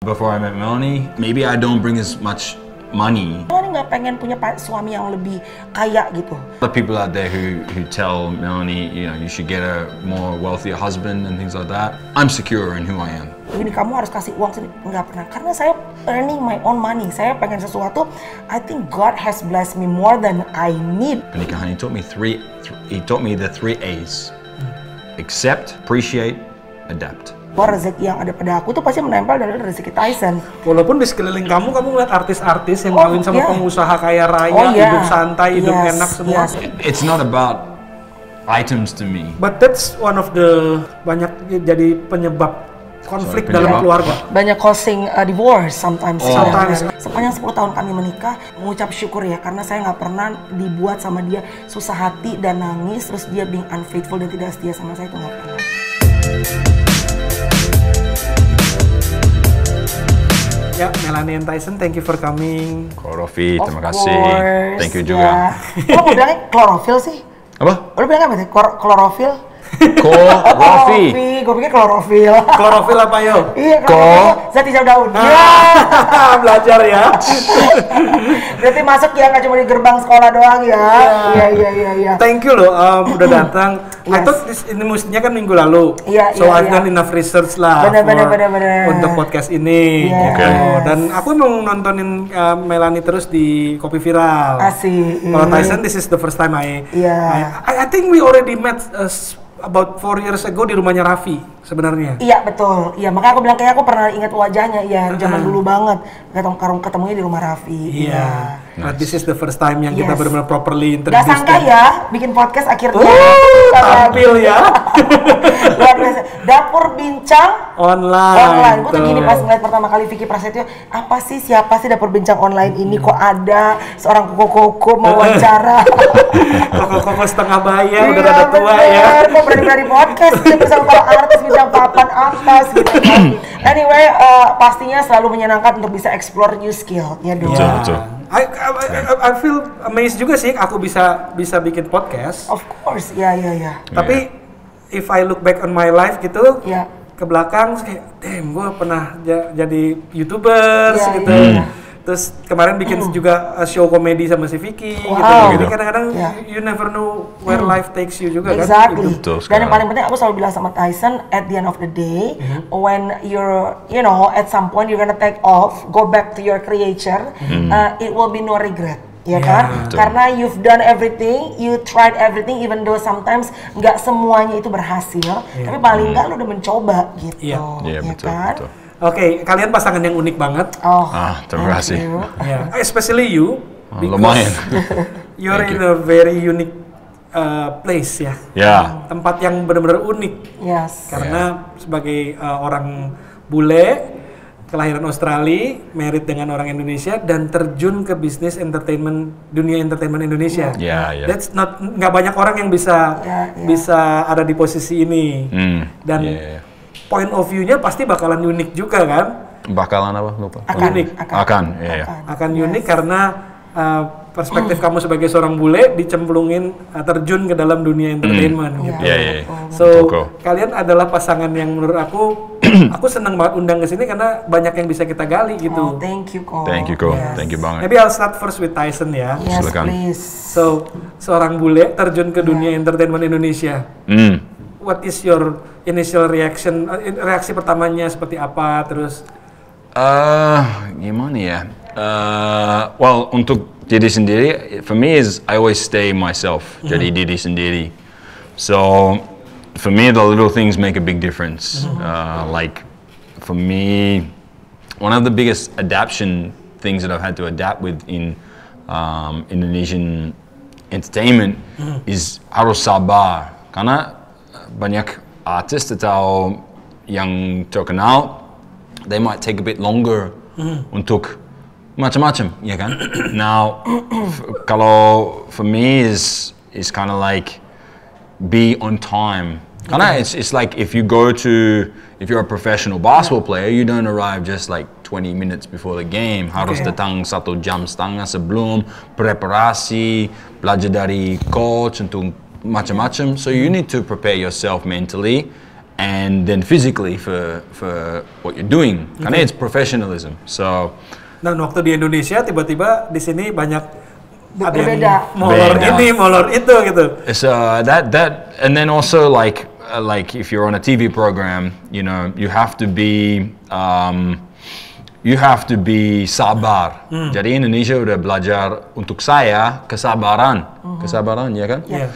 Before I met Melaney, maybe I don't bring as much money. Melaney nggak pengen punya suami yang lebih kaya gitu. The people out there who tell Melaney, you know, you should get a more wealthier husband and things like that. I'm secure in who I am. Ini kamu harus kasih uang sini. Nggak pernah, karena saya earning my own money. Saya pengen sesuatu. I think God has blessed me more than I need. Pernikahan, he taught me the 3 A's. Accept, appreciate, adapt. Rezeki yang ada pada aku tuh pasti menempel dari rezeki Tyson. Walaupun di sekeliling kamu ngeliat artis-artis yang kawin sama pengusaha kaya raya, hidup santai, hidup enak semua. It's not about items to me. But that's one of the banyak jadi penyebab konflik dalam keluarga. Banyak causing divorce sometimes. Sepanjang 10 tahun kami menikah, mengucap syukur ya, karena saya nggak pernah dibuat sama dia susah hati dan nangis, terus dia being unfaithful dan tidak setia sama saya, itu nggak pernah. Ya, Melaney and Tyson, thank you for coming. Klorofi, terima kasih. Thank you juga. Kok mau bilangnya klorofil sih? Apa? Lo bilang apa sih? Klorofil? Klorofi. Gue pikir klorofil. Klorofil apa yo? Iya, klorofil. Zat hijau daun. Belajar ya. Berarti masuk ya, nggak cuma di gerbang sekolah doang ya. Iya. Thank you loh, udah datang. Atau ini mestinya kan minggu lalu. So I've done enough research lah. Bener. Untuk podcast ini. Dan aku mau nontonin Melaney terus di Kopi Viral. Asik. Kalau Tyson, this is the first time I think we already met about 4 years ago di rumahnya Raffi sebenarnya. Iya betul. Iya, makanya aku bilang kayak aku pernah ingat wajahnya. Iya, zaman dulu banget. Ketemunya di rumah Raffi. Iya. But this is the first time yang kita benar-benar properly introduce. Gak sangka ya, bikin podcast akhirnya. Tampil ya. Luar biasa. Dapur Bincang Online. Gue tuh gini pas ngeliat pertama kali Vicky Prasetyo, siapa sih Dapur Bincang Online ini, kok ada seorang koko-koko mau wawancara. Koko-koko setengah bayar, udah rada tua ya. Kok berani-berani podcast dia bersama para artis bintang papan atas gitu kan. Anyway, pastinya selalu menyenangkan untuk bisa explore new skill ya dong. Betul. I feel amazed juga sih aku bisa bikin podcast. Of course, ya. Tapi if I look back on my life gitu, ke belakang kayak, damn, gue pernah jadi YouTuber gitu. Terus kemarin bikin juga show komedi sama si Vicky gitu. Jadi kadang-kadang you never know where life takes you juga kan. Exactly. Dan yang paling penting aku selalu bilang sama Tyson, at the end of the day, when you're, at some point you're gonna take off, go back to your creator, it will be no regret. Ya kan? Karena you've done everything, you tried everything, even though sometimes nggak semuanya itu berhasil, tapi paling nggak lu udah mencoba gitu. Iya, betul. Oke, kalian pasangan yang unik banget. Terima kasih. Especially you, lumayan. You're in a very unique place ya. Tempat yang benar-benar unik. Karena sebagai orang bule, kelahiran Australia, married dengan orang Indonesia, dan terjun ke bisnis dunia entertainment Indonesia. That's nggak banyak orang yang bisa ada di posisi ini. Dan point of view-nya pasti bakalan unik juga kan? Bakalan apa? Lupa. Akan unik karena perspektif kamu sebagai seorang bule dicemplungin terjun ke dalam dunia entertainment gitu. So kalian adalah pasangan yang menurut aku senang banget undang ke sini karena banyak yang bisa kita gali gitu. Thank you Ko. Thank you banget. Maybe I'll start first with Tyson ya. Silakan. Please. So seorang bule terjun ke dunia entertainment Indonesia. What is your initial reaction? Reaksi pertamanya seperti apa? Terus? Gimana ya? Well, untuk diri sendiri, for me is I always stay myself. Jadi diri sendiri. So for me, the little things make a big difference. Like for me, one of the biggest adaptation things that I've had to adapt with in Indonesian entertainment is harus sabar. Karena banyak artis atau yang terkenal, they might take a bit longer untuk macam-macam, ya kan? Now, kalau for me is kind of like be on time. Karena it's like if you're a professional basketball player, you don't arrive just like 20 minutes before the game. Harus datang 1,5 jam sebelum, preparasi, belajar dari coach untuk macam-macam. So you need to prepare yourself mentally and then physically for what you're doing. Karena it's professionalism. So. Dan waktu di Indonesia tiba-tiba di sini banyak ada berbeda. Molor ini, molor itu gitu. So that and then also like if you're on a TV program, you know, you have to be sabar. Jadi Indonesia udah belajar untuk saya kesabaran, kesabaran ya kan? Yeah.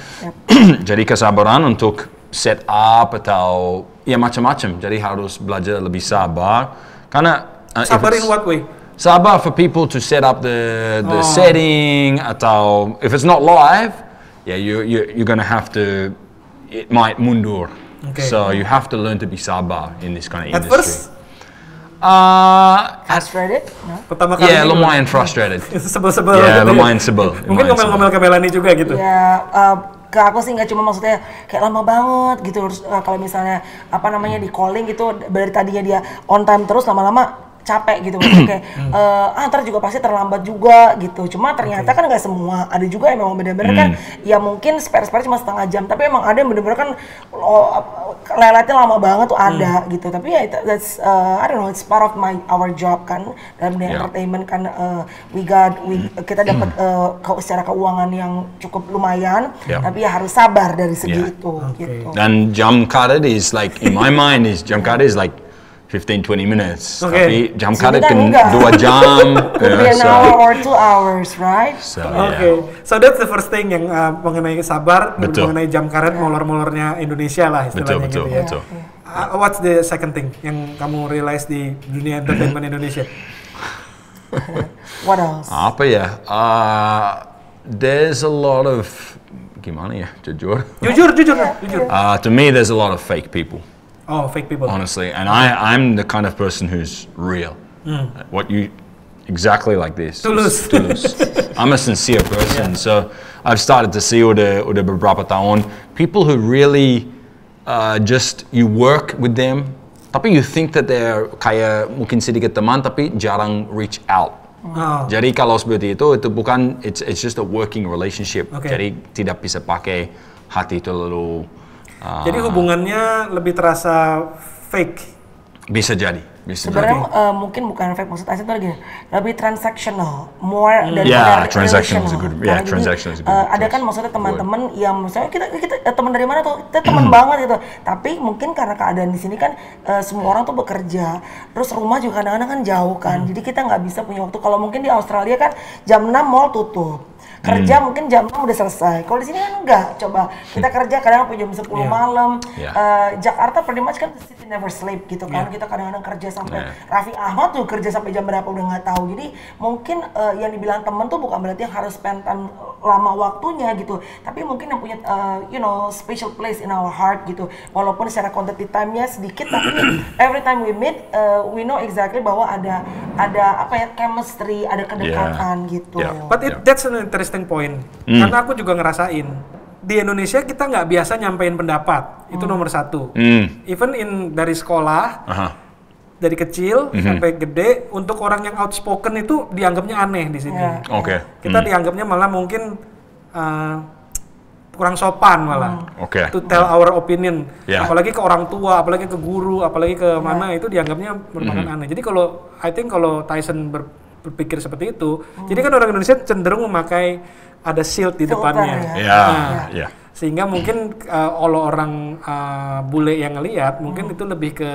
Jadi kesabaran untuk set up atau ya macam-macam. Jadi harus belajar lebih sabar. Karena sabar in what way? Sabar for people to set up the setting atau if it's not live, yeah, you're gonna have to. It might mundur. Okay. So you have to learn to be sabar in this kind of industry. At first, frustrated? No? Pertama kali lumayan frustrated. Sebel-sebel. Yeah, lumayan sebel. Mungkin ngomel-ngomel ke Melaney juga gitu. Ya, ke aku sih nggak cuma maksudnya kayak lama banget gitu. Kalau misalnya di calling gitu dari tadinya dia on time terus lama-lama capek gitu kayak ntar juga pasti terlambat juga gitu. Cuma ternyata kan nggak semua, ada juga yang memang benar-benar kan ya mungkin spare cuma setengah jam, tapi emang ada yang benar-benar kan leletnya lama banget tuh ada gitu. Tapi ya that's I don't know, it's part of our job kan dalam dunia entertainment kan. Kita dapat secara keuangan yang cukup lumayan, tapi ya harus sabar dari segi itu gitu. Dan jam karet is like in my mind jam karet is like 15-20 minutes. Tapi jam karet kan 2 jam. Could be an hour or 2 hours, right? So, so that's the first thing yang mengenai sabar, mengenai jam karet, molor-molornya Indonesia lah istilahnya gitu ya. Betul. What's the second thing yang kamu realize di dunia entertainment Indonesia? What else? Apa ya? There's a lot of gimana ya? Jujur. To me, there's a lot of fake people. Oh, fake people. Honestly, and I'm the kind of person who's real. What you exactly like this. Tulus. I'm a sincere person, so I've started to see udah beberapa tahun people who really just you work with them, tapi you think that they're kayak mungkin sedikit teman tapi jarang reach out. Jadi kalau seperti itu bukan it's just a working relationship. Jadi tidak bisa pakai hati itu lalu. Jadi hubungannya lebih terasa fake. Bisa jadi. Sebenarnya mungkin bukan fake, maksud Tyson itu lebih transactional, more daripada transactional is a good. Yeah, transactional is a good. Ada kan maksudnya teman-teman yang misalnya kita teman dari mana tuh, kita teman banget gitu. Tapi mungkin karena keadaan di sini kan semua orang tuh bekerja, terus rumah juga kadang-kadang kan jauh kan. Jadi kita nggak bisa punya waktu. Kalau mungkin di Australia kan jam 6 mall tutup. Kerja mungkin jam 6 udah selesai. Kalau di sini kan enggak. Coba kita kerja kadang sampai jam 10 malam. Jakarta pretty much kan the city never sleep gitu kan. Kita kadang-kadang kerja sampai Raffi Ahmad tuh kerja sampai jam berapa udah nggak tahu. Jadi mungkin yang dibilang temen tuh bukan berarti yang harus spend time lama waktunya gitu. Tapi mungkin yang punya special place in our heart gitu. Walaupun secara quantity time-nya sedikit, tapi every time we meet we know exactly bahwa ada apa ya, chemistry, ada kedekatan gitu. But that's an interesting point. Karena aku juga ngerasain di Indonesia kita nggak biasa nyampein pendapat, itu nomor satu. Even dari sekolah, dari kecil sampai gede, untuk orang yang outspoken itu dianggapnya aneh di sini. Kita dianggapnya malah mungkin kurang sopan malah. To tell our opinion, apalagi ke orang tua, apalagi ke guru, apalagi ke mana, itu dianggapnya merupakan aneh. Jadi kalau Tyson berpikir seperti itu, jadi kan orang Indonesia cenderung memakai ada shield di depannya. Sehingga mungkin kalau orang bule yang ngelihat, mungkin itu lebih ke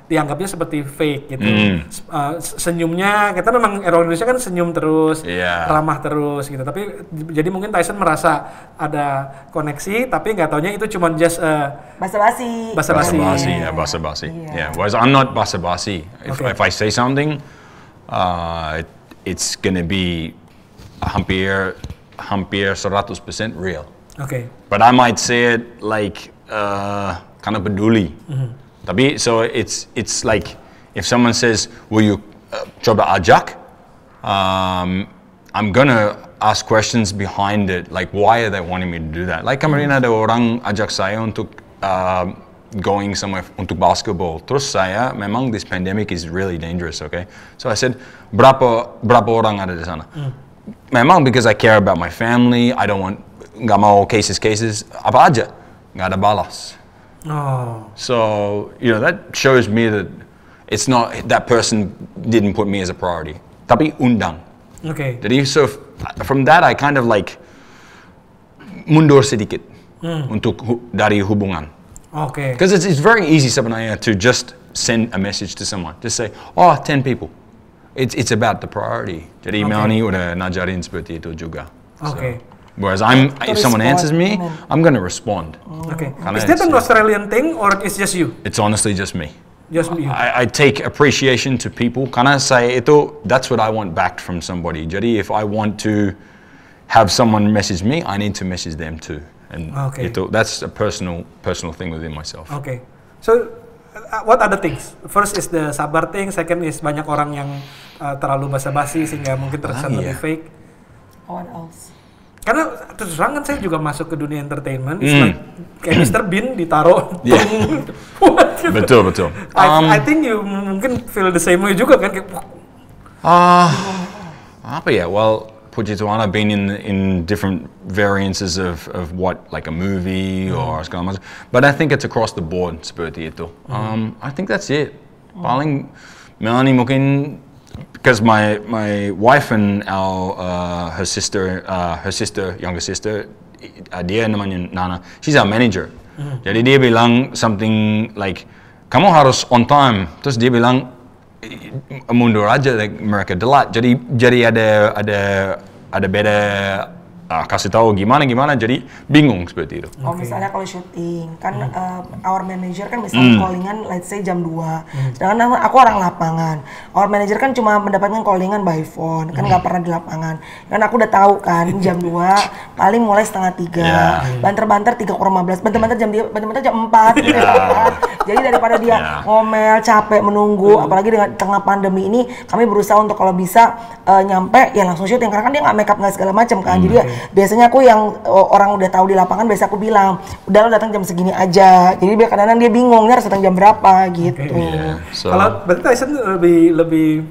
dianggapnya seperti fake gitu. Senyumnya, kita memang orang Indonesia kan senyum terus, ramah terus gitu. Tapi jadi mungkin Tyson merasa ada koneksi, tapi nggak taunya itu cuma just basa-basi. Basa-basi. Whereas I'm not basa-basi. If I say something, it's gonna be hampir 100% real. But I might say it like karena peduli. Tapi so it's like if someone says, "Will you coba ajak?" I'm gonna ask questions behind it, like why are they wanting me to do that? Like kemarin ada orang ajak saya untuk going somewhere untuk basketball. Terus saya memang this pandemic is really dangerous, okay? So I said, berapa orang ada di sana? Memang because I care about my family, I don't want, nggak mau cases, apa aja, nggak ada balas. So that shows me that it's not that person didn't put me as a priority. Tapi undang. Jadi so from that I kind of like mundur sedikit untuk dari hubungan. Because it's very easy sebenarnya to just send a message to someone. Just say, 10 people. It's about the priority. Jadi Melaney udah ngajarin seperti itu juga. So, whereas if someone answers me, I'm gonna respond. Is that an Australian thing or it's just you? It's honestly just me. Just me. I take appreciation to people. Karena saya itu, that's what I want back from somebody. Jadi if I want to have someone message me, I need to message them too. And that's a personal thing within myself. So what other things? First is the sabar thing. Second is banyak orang yang terlalu basa-basi sehingga mungkin terkesan lebih fake. What else? Karena terus terang kan saya juga masuk ke dunia entertainment, like kayak Mr. Bean ditaruh. Betul. I think you mungkin feel the same way juga kan kayak. Apa ya? Well, puji Tuhan, I've been in different variances of what, like a movie or segala macam. But I think it's across the board seperti itu. I think that's it. Paling Melaney mungkin. Because my wife and her sister, younger sister, dia namanya Nana, she's our manager. Jadi dia bilang something like, kamu harus on time. Terus dia bilang, mundur aja, like mereka telat. Jadi ada beda kasih tahu gimana, jadi bingung seperti itu. Misalnya kalau syuting, kan our manager kan misalnya callingan let's say jam 2, sedangkan aku orang lapangan. Our manager kan cuma mendapatkan callingan by phone, kan nggak pernah di lapangan. Kan aku udah tahu kan jam 2, paling mulai 2:30, banter-banter 3:15, banter-banter jam 4 gitu kan. Jadi daripada dia ngomel, capek, menunggu, apalagi dengan tengah pandemi ini, kami berusaha untuk kalau bisa nyampe ya langsung syuting, karena kan dia nggak make up nggak segala macam kan. Jadi biasanya aku yang orang udah tahu di lapangan, biasa aku bilang, udah lo datang jam segini aja. Jadi kadang-kadang dia bingung, harus datang jam berapa gitu. Kalau berarti Tyson lebih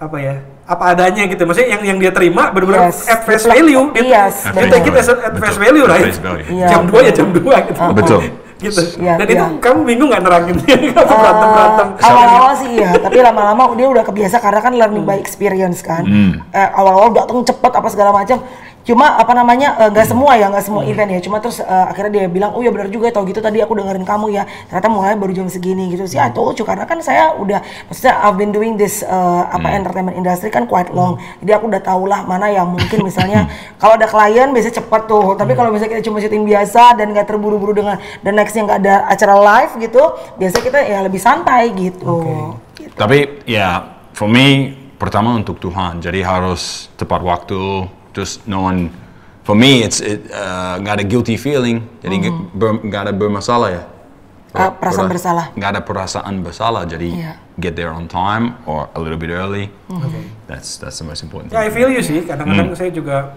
apa ya? Apa adanya gitu. Maksudnya yang dia terima benar-benar at face value. Dia take it at face value, right? Jam 2 ya jam 2 gitu. Betul. Gitu. Dan itu kamu bingung nggak nerakinnya? Berantem. Awal-awal sih ya, tapi lama-lama dia udah kebiasa karena kan learning by experience kan. Awal-awal datang cepet apa segala macam. Cuma nggak semua event ya. Cuma terus akhirnya dia bilang, oh ya benar juga, tau gitu tadi aku dengerin kamu ya. Ternyata mulai baru jam segini gitu sih. I told you, karena kan saya udah, maksudnya I've been doing this entertainment industry kan quite long. Jadi aku udah tau lah mana yang mungkin misalnya kalau ada klien biasanya cepet tuh. Tapi kalau misalnya kita cuma syuting biasa dan nggak terburu-buru dengan dan nextnya nggak ada acara live gitu, biasanya kita ya lebih santai gitu. Gitu. Tapi ya, for me pertama untuk Tuhan. Jadi harus tepat waktu. Just no one, for me nggak ada guilty feeling, jadi nggak ada bermasalah ya. Perasaan bersalah. Nggak ada perasaan bersalah, jadi get there on time or a little bit early. That's the most important thing. I feel you sih. Kadang-kadang saya juga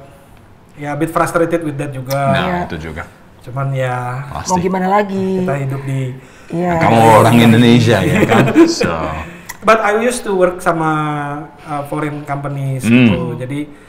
a bit frustrated with that juga. Nah, itu juga. Cuman ya mau gimana lagi? Kita hidup di. Kamu orang Indonesia ya kan. So. But I used to work sama foreign companies gitu. Jadi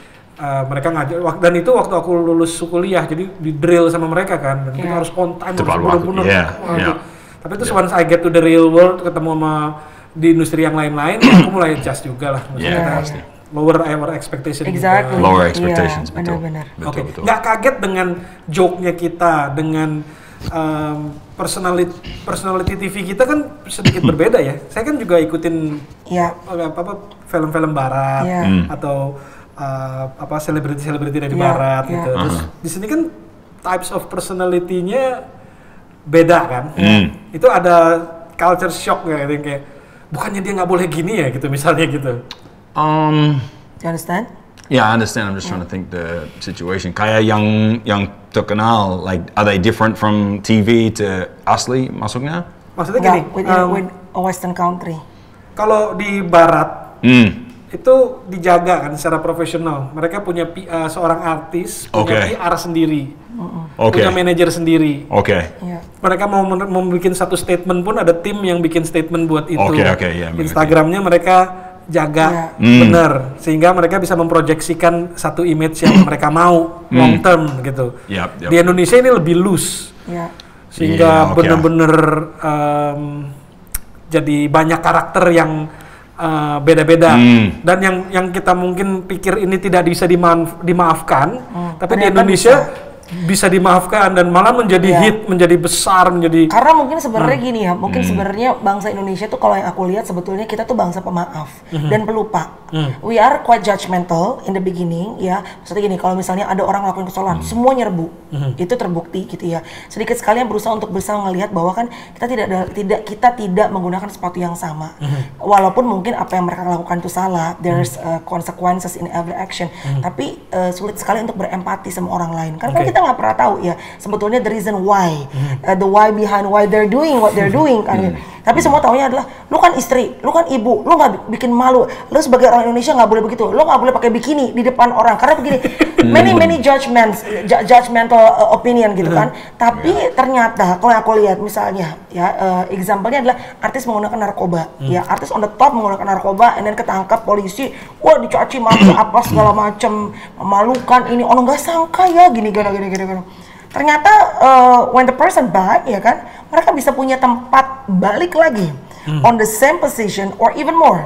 mereka ngajar, dan itu waktu aku lulus kuliah, jadi di drill sama mereka kan, dan kita harus on time, harus benar-benar. Tapi terus once I get to the real world, ketemu sama di industri yang lain-lain, aku mulai adjust juga lah. Maksudnya lower our expectation. Exactly. Lower expectations, betul. Benar-benar. Betul. Nggak kaget dengan joke-nya kita, dengan personality TV kita kan sedikit berbeda ya. Saya kan juga ikutin film-film barat atau selebriti dari barat gitu. Terus di sini kan types of personality-nya beda kan. Itu ada culture shock nggak, kayak bukannya dia nggak boleh gini ya gitu misalnya gitu. You understand? Yeah, I understand. I'm just trying to think the situation. Kayak yang terkenal, like are they different from TV to asli maksudnya? Maksudnya gini, with a Western country. Kalau di barat itu dijaga kan secara profesional. Mereka punya seorang artis, punya PR sendiri, punya manajer sendiri. Mereka mau bikin satu statement pun ada tim yang bikin statement buat itu. Instagramnya mereka jaga benar, sehingga mereka bisa memproyeksikan satu image yang mereka mau long term gitu. Di Indonesia ini lebih loose, sehingga benar-benar jadi banyak karakter yang beda-beda, dan yang kita mungkin pikir ini tidak bisa dimaafkan, tapi di Indonesia bisa dimaafkan dan malah menjadi hit, menjadi besar, menjadi. Karena mungkin sebenarnya gini ya, mungkin sebenarnya bangsa Indonesia tuh kalau yang aku lihat sebetulnya kita tuh bangsa pemaaf dan pelupa. We are quite judgmental in the beginning ya. Maksudnya gini, kalau misalnya ada orang ngelakuin kesalahan, semua nyerbu. Itu terbukti gitu ya. Sedikit sekali yang berusaha untuk bisa ngelihat bahwa kan kita tidak menggunakan sepatu yang sama. Walaupun mungkin apa yang mereka lakukan itu salah, there's consequences in every action. Tapi sulit sekali untuk berempati sama orang lain. Karena kita nggak pernah tahu ya sebetulnya the reason why, the why behind why they're doing what they're doing kan. Tapi semua taunya adalah lu kan istri, lu kan ibu, lu nggak bikin malu, lu sebagai orang Indonesia nggak boleh begitu, lu nggak boleh pakai bikini di depan orang karena begini. many judgmental opinion gitu kan. Tapi ternyata kalau aku lihat misalnya ya example-nya adalah artis menggunakan narkoba, ya artis on the top menggunakan narkoba, and then ketangkap polisi, wah dicaci maki apa segala macam, memalukan ini, orang nggak sangka ya gini. Ternyata when the person back ya kan, mereka bisa punya tempat balik lagi on the same position or even more.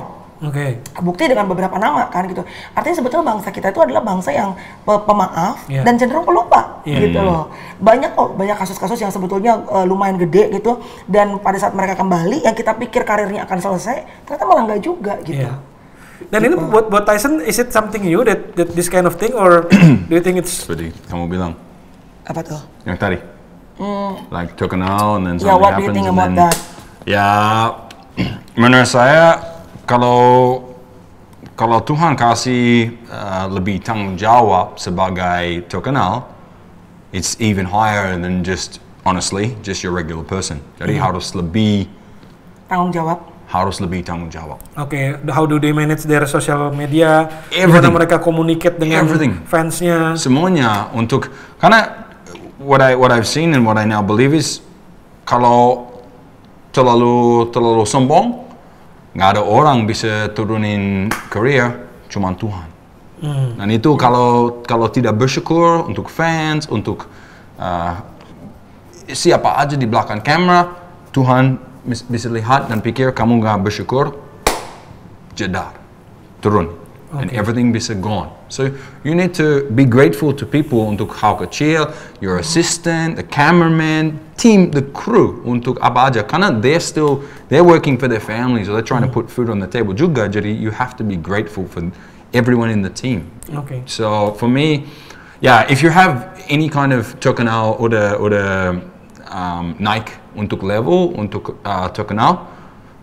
Bukti dengan beberapa nama kan gitu. Artinya sebetulnya bangsa kita itu adalah bangsa yang pemaaf dan cenderung pelupa gitu loh. Banyak kasus-kasus yang sebetulnya lumayan gede gitu, dan pada saat mereka kembali yang kita pikir karirnya akan selesai, ternyata malah nggak juga gitu. Dan ini buat Tyson, is it something new that this kind of thing, or do you think it's? Seperti kamu bilang. Apa tuh? Yang tadi. Like terkenal and then something what happens do you think and about then. That? Ya, menurut saya kalau Tuhan kasih lebih tanggung jawab sebagai terkenal, it's even higher than just honestly just your regular person. Jadi harus lebih tanggung jawab. Okay, how do they manage their social media? Everything. Bagaimana mereka communicate dengan fansnya? Semuanya karena what I've seen and what I now believe is kalau terlalu sombong, nggak ada orang bisa turunin career, cuma Tuhan. Dan itu kalau tidak bersyukur untuk fans, untuk siapa aja di belakang kamera, Tuhan bisa lihat dan pikir kamu nggak bersyukur, jedar, turun, and everything bisa gone. So you need to be grateful to people untuk hal kecil, your assistant, the cameraman, team, the crew, untuk apa aja, karena they're working for their families, or they're trying to put food on the table juga. Jadi you have to be grateful for everyone in the team. So for me, if you have any kind of terkenal udah naik untuk level, untuk terkenal,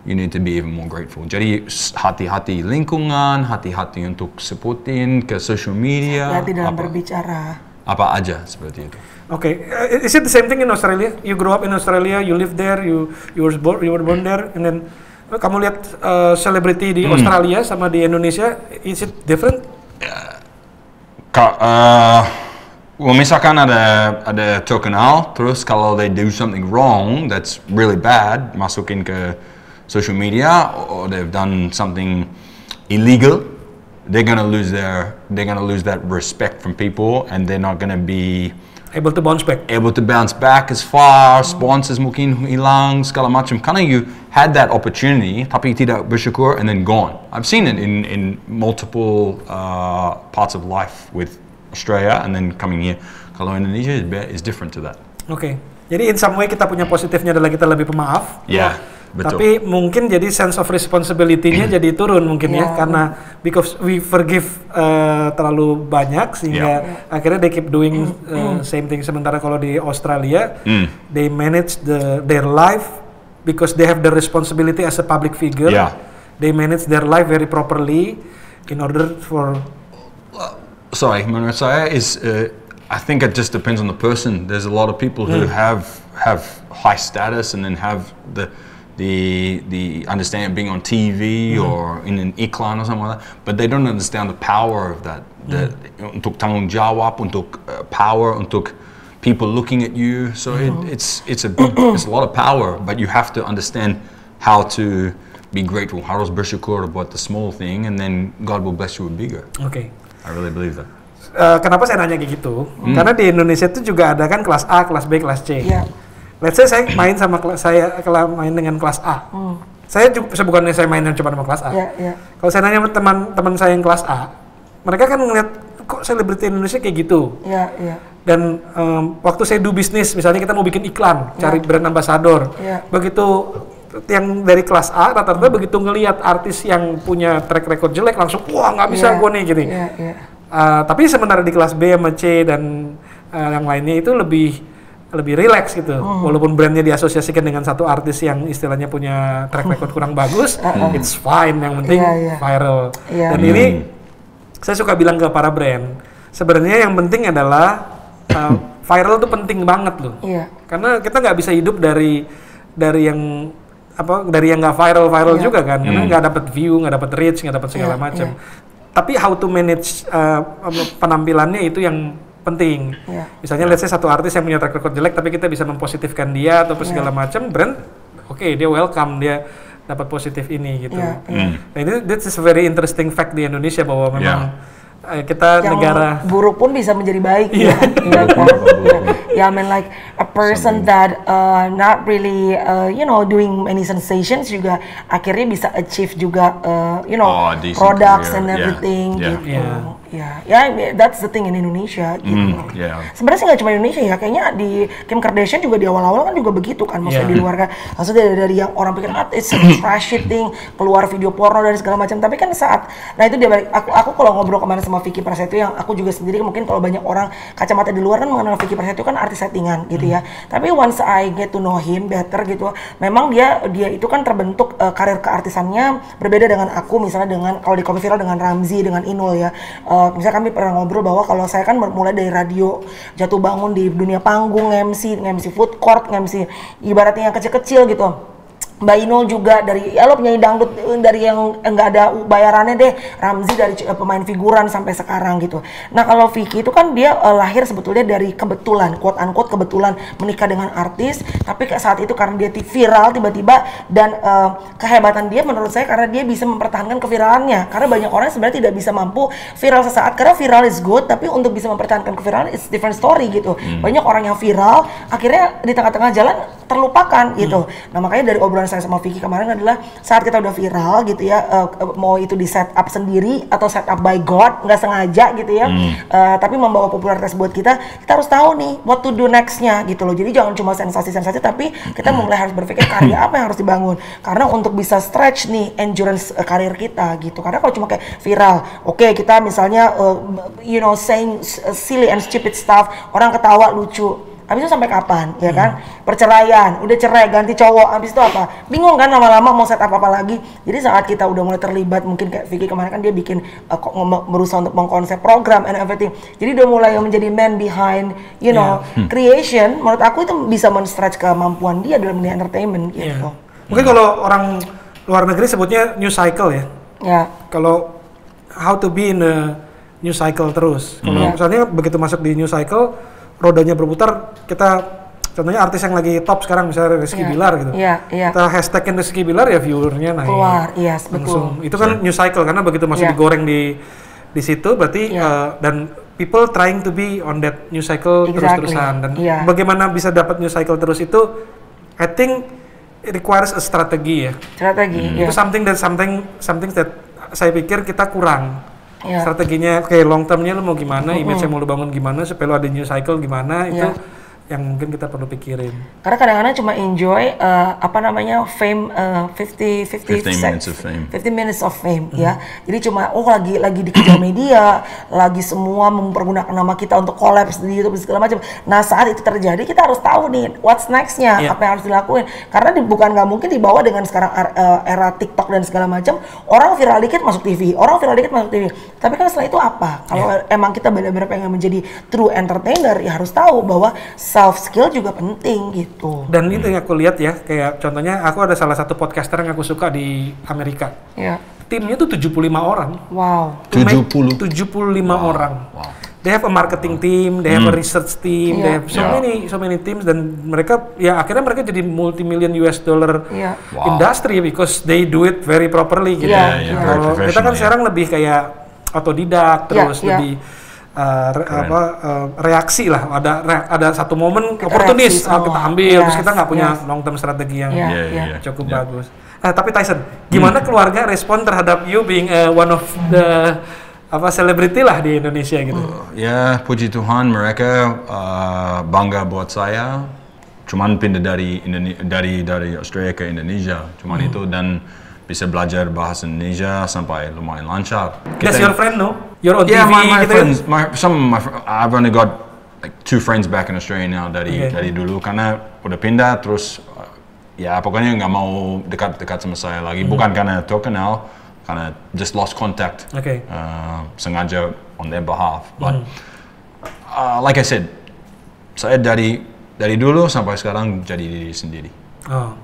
you need to be even more grateful. Jadi hati-hati lingkungan, hati-hati untuk sebutin ke social media. Hati-hati dalam berbicara. Apa aja seperti itu. Is it the same thing in Australia? You grew up in Australia, you live there, you were born there, and then kamu lihat selebriti di Australia sama di Indonesia, is it different? Misalkan ada terkenal, terus kalau they do something wrong that's really bad, masukin ke social media, or they've done something illegal, they're gonna lose that respect from people, and they're not gonna be able to bounce back as far. Sponsors mungkin hilang segala macam karena you had that opportunity tapi tidak bersyukur and then gone. I've seen it in multiple parts of life with Australia and then coming here. Kalau Indonesia is different to that. Jadi in some way kita punya positifnya adalah kita lebih pemaaf. Betul. Tapi mungkin jadi sense of responsibility-nya jadi turun mungkin karena because we forgive terlalu banyak sehingga akhirnya they keep doing same thing. Sementara kalau di Australia they manage their life because they have the responsibility as a public figure. They manage their life very properly in order for. Menurut saya I think it just depends on the person. There's a lot of people who have high status and then have the understanding of being on TV or in an iklan or something like that, but they don't understand the power of that. Untuk tanggung jawab, untuk power, untuk people looking at you. So it's a lot of power, but you have to understand how to be grateful, harus bersyukur buat the small thing, and then God will bless you with bigger. Oke. I really believe that. Kenapa saya nanya kayak gitu? Karena di Indonesia itu juga ada kan kelas A, kelas B, kelas C. Yeah. Let's say saya main main dengan kelas A. Saya bukannya saya main cuma sama kelas A. Kalau saya nanya teman-teman saya yang kelas A, mereka kan ngeliat kok selebriti Indonesia kayak gitu. Dan waktu saya do bisnis, misalnya kita mau bikin iklan, cari brand ambassador, begitu yang dari kelas A rata-rata begitu ngelihat artis yang punya track record jelek langsung wah nggak bisa gue nih gini. Tapi sementara di kelas B sama C dan yang lainnya itu lebih relax gitu. Walaupun brandnya diasosiasikan dengan satu artis yang istilahnya punya track record kurang bagus, it's fine, yang penting viral. Dan ini saya suka bilang ke para brand, sebenarnya yang penting adalah viral itu penting banget loh. Karena kita nggak bisa hidup dari yang nggak viral juga kan, karena nggak dapat view, nggak dapat reach, nggak dapat segala macam. Tapi how to manage penampilannya itu yang penting. Misalnya let's say satu artis yang punya track record jelek tapi kita bisa mempositifkan dia atau segala macam, brand dia welcome, dia dapat positif ini gitu. Nah ini that's a very interesting fact di Indonesia bahwa memang kita yang negara buruk pun bisa menjadi baik. I mean like a person that not really doing any sensations juga akhirnya bisa achieve juga products and everything gitu. That's the thing in Indonesia gitu. Sebenarnya sih nggak cuma Indonesia ya, kayaknya di Kim Kardashian juga di awal-awal kan juga begitu kan, maksudnya di luar kan, maksudnya dari yang orang pikir it's a trashy thing, keluar video porno dan segala macam, tapi kan itu dia balik, aku kalau ngobrol kemarin sama Vicky Prasetyo, yang aku juga sendiri mungkin kalau banyak orang kacamata di luar kan mengenal Vicky Prasetyo kan artis settingan gitu ya, tapi once I get to know him better gitu, memang dia itu kan terbentuk karir keartisannya berbeda dengan aku, misalnya dengan kalau di Kopi Viral dengan Ramzi, dengan Inul ya. Misalnya kami pernah ngobrol bahwa kalau saya kan mulai dari radio, jatuh bangun di dunia panggung, MC food court, MC ibaratnya yang kecil-kecil gitu. Mbak Inul juga dari lo penyanyi dangdut dari yang enggak ada bayarannya deh, Ramzi dari pemain figuran sampai sekarang gitu. Nah kalau Vicky itu kan dia lahir sebetulnya dari kebetulan, quote unquote kebetulan menikah dengan artis, tapi saat itu karena dia viral tiba-tiba dan kehebatan dia menurut saya karena dia bisa mempertahankan keviralannya, karena banyak orang sebenarnya tidak bisa mampu viral sesaat, karena viral is good tapi untuk bisa mempertahankan keviralan it's different story gitu. Banyak orang yang viral akhirnya di tengah-tengah jalan terlupakan gitu. Nah makanya dari obrolan saya sama Vicky kemarin adalah saat kita udah viral gitu ya, mau itu di set up sendiri atau set up by God, nggak sengaja gitu ya, tapi membawa popularitas buat kita harus tahu nih what to do nextnya gitu loh. Jadi jangan cuma sensasi-sensasi, tapi kita mulai harus berpikir karya apa yang harus dibangun, karena untuk bisa stretch nih endurance karir kita gitu. Karena kalau cuma kayak viral, kita misalnya saying silly and stupid stuff, orang ketawa lucu, habis itu sampai kapan, ya kan? Perceraian, udah cerai, ganti cowok, habis itu apa? Bingung kan lama-lama mau set apa lagi. Jadi saat kita udah mulai terlibat, mungkin kayak Vicky kemarin kan dia bikin berusaha untuk mengkonsep program and everything. Jadi udah mulai menjadi man behind, creation. Menurut aku itu bisa men-stretch kemampuan dia dalam dunia entertainment gitu. Mungkin kalau orang luar negeri sebutnya new cycle ya. Kalau how to be in a new cycle terus. Kalau misalnya begitu masuk di new cycle, rodanya berputar, kita contohnya artis yang lagi top sekarang misalnya Rizky Bilar gitu, kita hashtagin Rizky Bilar ya viewernya naik keluar, langsung. Itu kan new cycle karena begitu masih digoreng di situ berarti dan people trying to be on that new cycle terus-terusan, dan bagaimana bisa dapat new cycle terus itu I think it requires a strategi ya. Itu something that saya pikir kita kurang. Strateginya long termnya lu mau gimana, image yang mau lu bangun gimana supaya lu ada new cycle gimana, itu yang mungkin kita perlu pikirin. Karena kadang-kadang cuma enjoy fame 50 minutes of fame ya. Jadi cuma lagi dikejar media, lagi semua mempergunakan nama kita untuk collapse di YouTube segala macam. Nah, saat itu terjadi kita harus tahu nih what's next-nya, apa yang harus dilakuin. Karena bukan nggak mungkin dibawa dengan sekarang era TikTok dan segala macam, orang viral dikit masuk TV, Tapi kan setelah itu apa? Kalau emang kita benar-benar pengen menjadi true entertainer, ya harus tahu bahwa self skill juga penting gitu. Dan itu yang aku lihat ya, kayak contohnya aku ada salah satu podcaster yang aku suka di Amerika. Timnya tuh 75 orang. Wow. 75 orang. Wow. they have a marketing team, they have a research team, they have so many teams, dan mereka ya akhirnya mereka jadi multi-million US dollar industry because they do it very properly gitu. Kalau kita kan sekarang lebih kayak otodidak, terus lebih reaksi lah, ada satu momen oportunis kita ambil, terus kita nggak punya long term strategi yang cukup bagus. Tapi Tyson, gimana keluarga respon terhadap you being one of the selebriti lah di Indonesia gitu? Ya, puji Tuhan mereka bangga buat saya. Cuman pindah dari Australia ke Indonesia, cuman itu, dan bisa belajar bahasa Indonesia sampai lumayan lancar. That's your friend, no? You're on TV. Yeah, my friends. I've only got like 2 friends back in Australia now dari dulu, karena udah pindah terus. Ya pokoknya nggak mau dekat-dekat sama saya lagi, bukan karena terkenal, karena just lost contact, sengaja on their behalf. But like I said, saya dari dulu sampai sekarang jadi diri sendiri.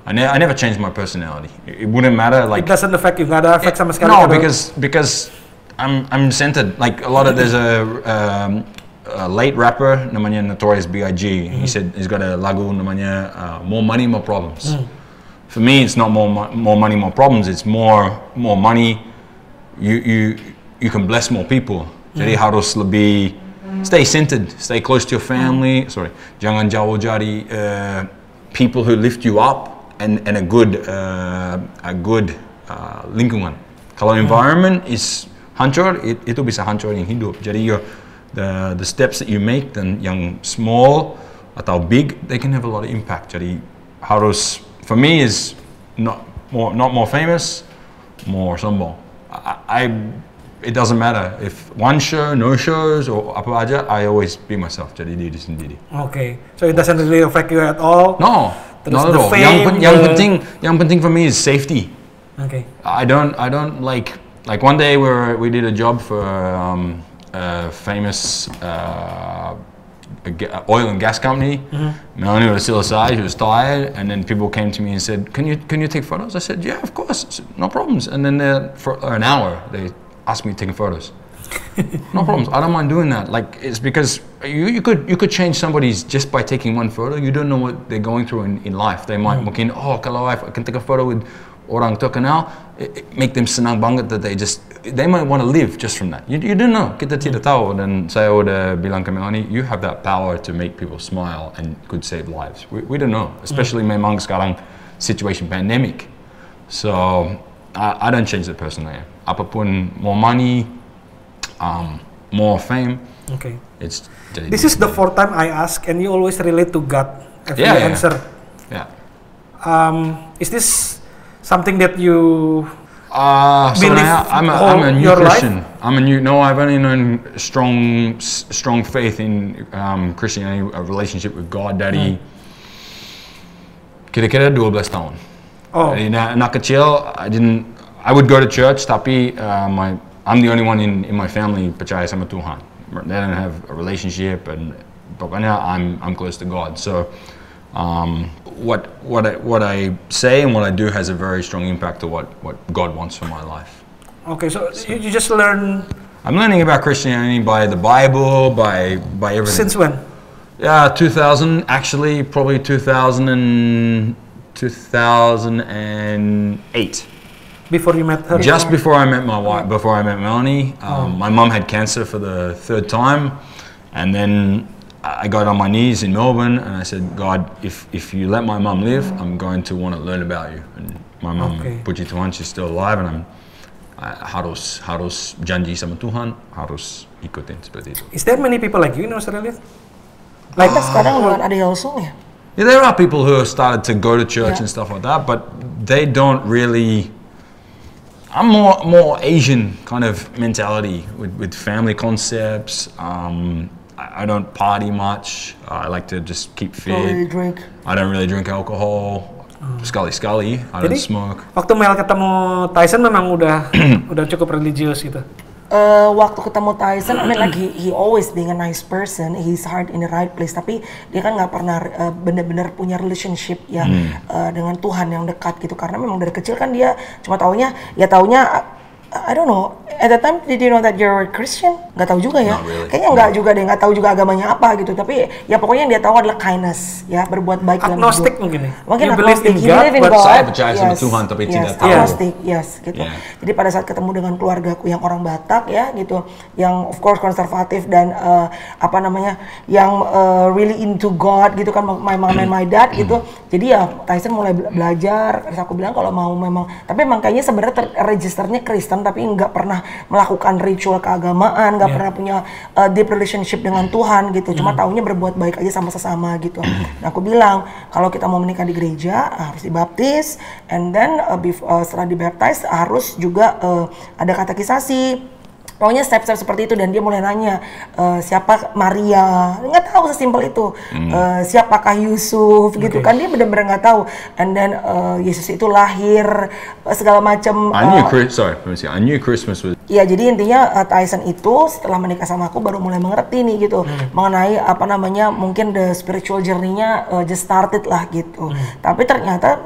I never changed my personality. It wouldn't matter. Like, it doesn't affect you, nggak ada effect sama sekali. No, because I'm centered. Like a lot of there's a late rapper namanya Notorious B.I.G. He said he's got a lagu namanya More Money, More Problems. For me, it's not more money, more problems. It's more money. You can bless more people. Jadi harus lebih stay centered, stay close to your family. Jangan jauh dari people who lift you up and a good lingkungan. Kalau environment is hancur, itu bisa hancurin hidup. Jadi the steps that you make, dan yang small atau big, they can have a lot of impact. Jadi harus, for me, is not more famous, more sombong. It doesn't matter if one show, no shows, or apa aja, I always be myself. Jadi diri sendiri. Okay, so it doesn't really affect you at all. No, not at all. Yang penting for me is safety. Okay. I don't like one day we did a job for famous oil and gas company. Melaney was still aside, he was tired, and then people came to me and said, can you take photos? I said, yeah, of course, said, no problems. And then for an hour they asked me taking photos. No problems, I don't mind doing that. Like, it's because you could change somebody's just by taking one photo. You don't know what they're going through in life. They might mungkin, kalau I can take a photo with orang terkenal, make them senang banget that they might want to live just from that. You don't know, kita tidak tahu. Dan saya udah bilang ke Melaney, you have that power to make people smile and could save lives. We don't know, especially memang sekarang situation pandemic. So I don't change the person I am. Apapun, more money, more fame. Okay. This is the 4th time I ask, and you always relate to God every answer. Yeah. Is this something that you believe I'm a new Christian. I've only known strong faith in Christianity, a relationship with God dari kira-kira 12 tahun. Dari anak kecil, I would go to church, tapi I'm the only one in my family percaya sama Tuhan. They don't have a relationship, and pokoknya I'm close to God. So what I say and what I do has a very strong impact to what God wants for my life. Okay, so you just learn. I'm learning about Christianity by the Bible, by everything. Since when? Yeah, 2000, actually, probably 2008. Before you met her? Just before I met my wife, before I met Melaney. My mum had cancer for the 3rd time, and then I got on my knees in Melbourne and I said, God, if you let my mum live, I'm going to want to learn about you. And my mum, puji Tuhan, she's still alive, and harus janji sama Tuhan, harus ikutin seperti itu. Is there many people like you in Australia? Like sekarang bukan ada langsung ya? Yeah, there are people who have started to go to church and stuff like that, but they don't really. I'm more Asian kind of mentality with family concepts. I don't party much. I like to just keep fit. Don't really drink. I don't really drink alcohol. Sekali-sekali. I don't smoke. Waktu Mel ketemu Tyson memang udah cukup religius gitu. Waktu ketemu Tyson, I mean like he always being a nice person, he's heart in the right place. Tapi dia kan nggak pernah benar-benar punya relationship ya dengan Tuhan yang dekat gitu. Karena memang dari kecil kan dia cuma taunya I don't know. At the time, did you know that you're Christian? Nggak tahu juga ya. Really. Kayaknya nggak juga deh, nggak tahu juga agamanya apa gitu. Tapi ya pokoknya yang dia tahu adalah kindness, ya, berbuat baik dalam hidup. Agnostik mungkin ya. Mungkin You agnostik. believe in God, but saya percaya sama Tuhan tapi tidak tahu. Agnostik, gitu. Jadi pada saat ketemu dengan keluargaku yang orang Batak ya gitu, yang of course konservatif dan yang really into God gitu kan, my mom and my dad gitu. Jadi ya Tyson mulai belajar. Terus aku bilang kalau mau memang, tapi emang kayaknya sebenarnya registernya Kristen tapi nggak pernah melakukan ritual keagamaan, nggak pernah punya deep relationship dengan Tuhan gitu. Cuma taunya berbuat baik aja sama sesama gitu. Nah, aku bilang kalau kita mau menikah di gereja harus dibaptis, and then setelah dibaptis harus juga ada katekisasi. Pokoknya step-step seperti itu, dan dia mulai nanya siapa Maria, nggak tahu sesimpel itu, siapakah Yusuf gitu kan, dia benar-benar nggak tahu. And then Yesus itu lahir segala macam. I knew Christmas was. Ya, jadi intinya Tyson itu setelah menikah sama aku baru mulai mengerti nih gitu mengenai mungkin the spiritual journey-nya just started lah gitu. Tapi ternyata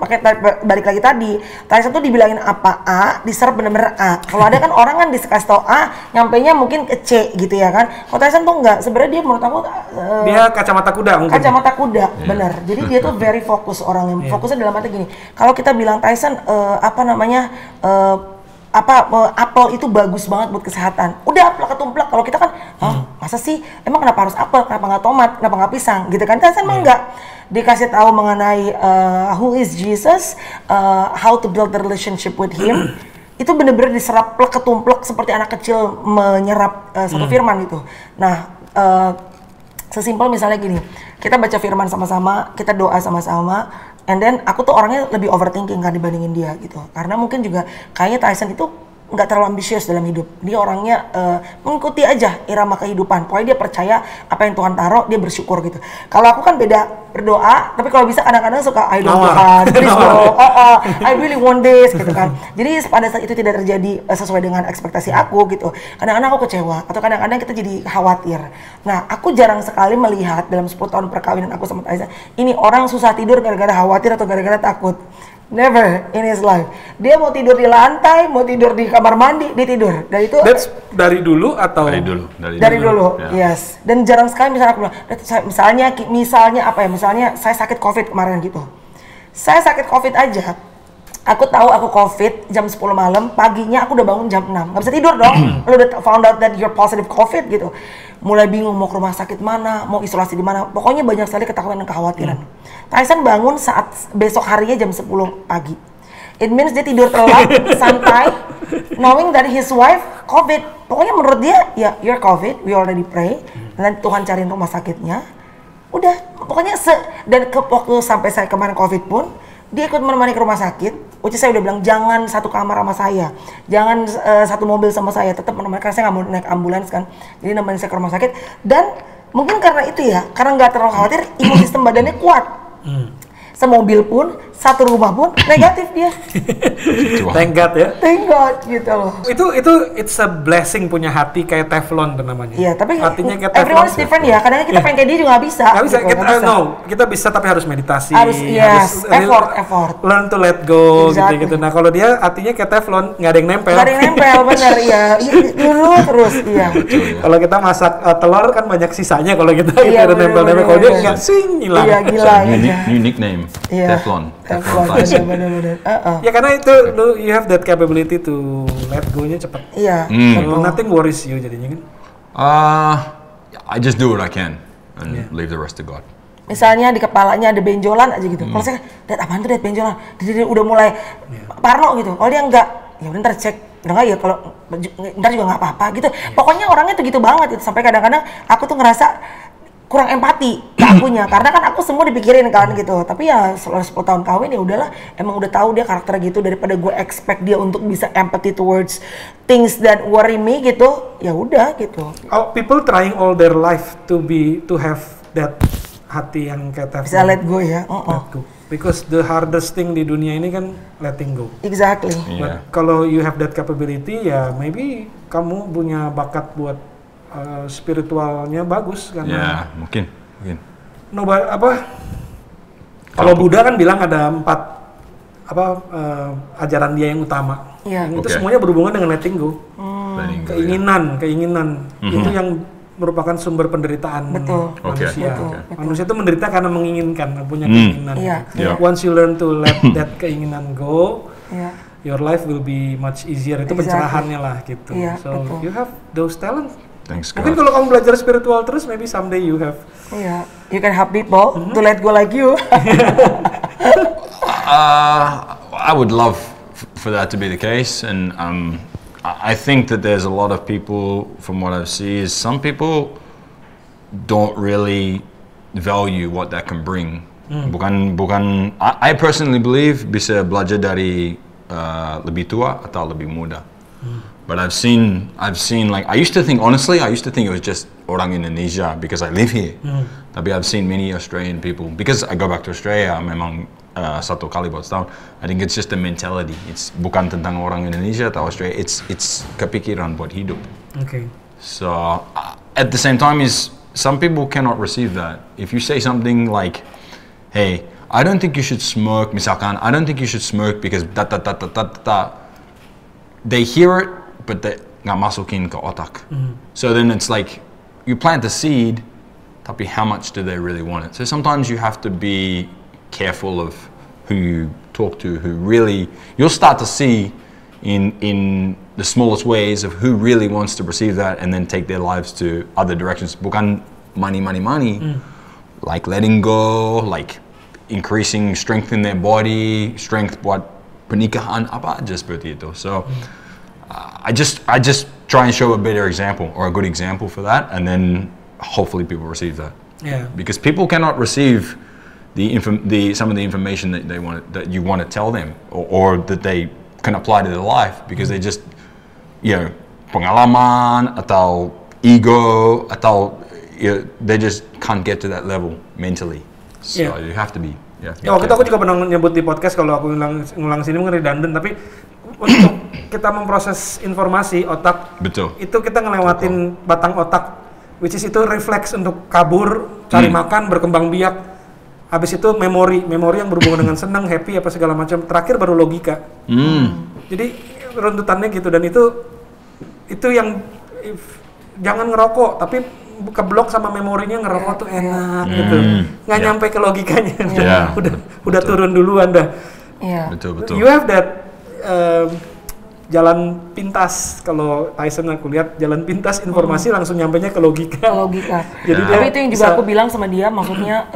balik lagi tadi, Tyson tuh dibilangin apa A, diserap bener-bener A. Kalau ada kan orang kan dikasih tau A, nyampainya mungkin ke C gitu ya kan. Kalau Tyson tuh enggak, sebenarnya dia menurut aku dia kacamata kuda mungkin. Kacamata kuda, bener. Jadi dia tuh very fokus orangnya. Fokusnya dalam arti gini, kalau kita bilang Tyson apel itu bagus banget buat kesehatan. Udah apel ketumplak. Kalau kita kan, masa sih? Emang kenapa harus apel? Kenapa nggak tomat? Kenapa nggak pisang? Gitu kan? Tyson emang nggak dikasih tahu mengenai who is Jesus, how to build the relationship with him. Itu bener-bener diserap plek ketumplek seperti anak kecil menyerap satu firman gitu. Nah, sesimpel misalnya gini, kita baca firman sama-sama, kita doa sama-sama, and then aku tuh orangnya lebih overthinking kan dibandingin dia gitu. Karena mungkin juga kayaknya Tyson itu nggak terlalu ambisius dalam hidup. Dia orangnya mengikuti aja irama kehidupan. Pokoknya dia percaya apa yang Tuhan taruh, dia bersyukur gitu. Kalau aku kan beda, berdoa, tapi kalau bisa kadang-kadang suka I don't Tuhan, please go, I really want this gitu kan. Jadi pada saat itu tidak terjadi sesuai dengan ekspektasi aku gitu. Kadang-kadang aku kecewa, atau kadang-kadang kita jadi khawatir. Nah, aku jarang sekali melihat dalam 10 tahun perkawinan aku sama Tyson, ini orang susah tidur gara-gara khawatir atau gara-gara takut. Never in his life. Dia mau tidur di lantai, mau tidur di kamar mandi, dia tidur. Dan itu dari dulu atau? Dari dulu. Yeah. Yes. Dan jarang sekali misalnya aku bilang, misalnya apa ya? Misalnya saya sakit COVID kemarin gitu. Saya sakit COVID aja. Aku tahu aku COVID jam 10 malam, paginya aku udah bangun jam 6. Gak bisa tidur dong. Lu udah found out that you're positive COVID gitu. Mulai bingung mau ke rumah sakit mana, mau isolasi di mana. Pokoknya banyak sekali ketakutan dan kekhawatiran. Tyson bangun saat besok harinya jam 10 pagi. It means dia tidur terlelap, santai, knowing that his wife COVID. Pokoknya menurut dia, ya you're COVID, we already pray. Dan Tuhan cariin rumah sakitnya. Udah, pokoknya waktu sampai saya kemarin COVID pun, dia ikut menemani ke rumah sakit. Uci saya udah bilang jangan satu kamar sama saya, jangan satu mobil sama saya, tetap menemani karena saya nggak mau naik ambulans kan. Jadi nemenin saya ke rumah sakit, dan mungkin karena itu ya, karena nggak terlalu khawatir, imun sistem badannya kuat. Semobil pun, satu rumah pun negatif dia. Thank God ya. Thank God gitu loh. Itu it's a blessing punya hati kayak Teflon namanya. Iya, tapi hatinya kayak Teflon. Everyone is different ya. Kadang kita pengen kayak dia juga nggak bisa. Nggak bisa. Gitu, Kita bisa tapi harus meditasi. Harus effort. Learn to let go gitu. Nah kalau dia hatinya kayak Teflon, nggak ada yang nempel. Nggak ada yang nempel, benar ya. Dulu terus, iya. Kalau kita masak telur kan banyak sisanya kalau kita ada nempel-nempel. Kalau dia nggak sing hilang. Iya gila. New nickname. Teflon. Bener-bener. Ya karena itu you have that capability to let go-nya cepat. Iya. Nothing worries you jadinya kan. I just do what I can and leave the rest to God. Misalnya di kepalanya ada benjolan aja gitu. Kalau saya, lihat apaan tuh, lihat benjolan. Dia udah mulai parno gitu. Kalau dia enggak, ya udah ntar cek. Udah enggak ya, kalau ntar juga nggak apa-apa gitu. Pokoknya orangnya tuh gitu banget gitu. Sampai kadang-kadang aku tuh ngerasa kurang empati ke akunya, karena kan aku semua dipikirin kan gitu. Tapi ya setelah 10 tahun kawin ya udahlah, emang udah tahu dia karakter gitu, daripada gue expect dia untuk bisa empathy towards things that worry me gitu. Ya udah gitu. People trying all their life to have that hati yang kayak Teflon. Bisa let go ya. Let go. Because the hardest thing di dunia ini kan letting go. Exactly. But kalau you have that capability, ya maybe kamu punya bakat buat spiritualnya bagus karena mungkin. Kalau Buddha kan bilang ada 4 ajaran dia yang utama. Yang itu semuanya berhubungan dengan letting go. Keinginan itu yang merupakan sumber penderitaan manusia. Manusia itu menderita karena menginginkan, punya keinginan. Once you learn to let that keinginan go, your life will be much easier. Itu pencerahannya lah gitu. So you have those talent. Thanks, Mungkin kalau kamu belajar spiritual terus, maybe someday you have. You can help people to let go like you. I would love for that to be the case, and I think that there's a lot of people, from what I've seen, is some people don't really value what that can bring. I personally believe bisa belajar dari lebih tua atau lebih muda. But I've seen like, I used to think it was just orang Indonesia because I live here. Tapi I've seen many Australian people, because I go back to Australia memang satu kali buat setahun. I think it's just a mentality. It's bukan tentang orang Indonesia atau Australia. It's kepikiran buat hidup. So at the same time is some people cannot receive that. If you say something like, hey, I don't think you should smoke, misalkan, I don't think you should smoke because they hear it, but they nggak masukin ke otak. So then it's like, you plant the seed, tapi how much do they really want it? So sometimes you have to be careful of who you talk to, you'll start to see in the smallest ways of who really wants to receive that and then take their lives to other directions. Bukan money, like letting go, like increasing strength in their body, strength buat pernikahan, apa aja seperti itu. So I just try and show a better example or a good example for that, and then hopefully people receive that. Because people cannot receive some of the information that you want to tell them, or that they can apply to their life, because they just, pengalaman atau ego atau they just can't get to that level mentally. So you have to be. Waktu itu aku juga pernah nyebut di podcast, kalau aku ngulang sini mungkin redundant, tapi untuk kita memproses informasi otak, itu kita ngelewatin batang otak, which is itu refleks untuk kabur, cari makan, berkembang biak. Habis itu memori yang berhubungan dengan senang, happy, apa segala macam. Terakhir baru logika. Jadi runtutannya gitu, dan itu yang jangan ngerokok, tapi keblok sama memorinya ngerokok tuh enak gitu. Nggak nyampe ke logikanya. Udah turun duluan dah. Betul. You have that jalan pintas, kalau Tyson aku lihat jalan pintas informasi langsung nyampainya ke logika. Jadi tapi itu yang juga aku bilang sama dia, maksudnya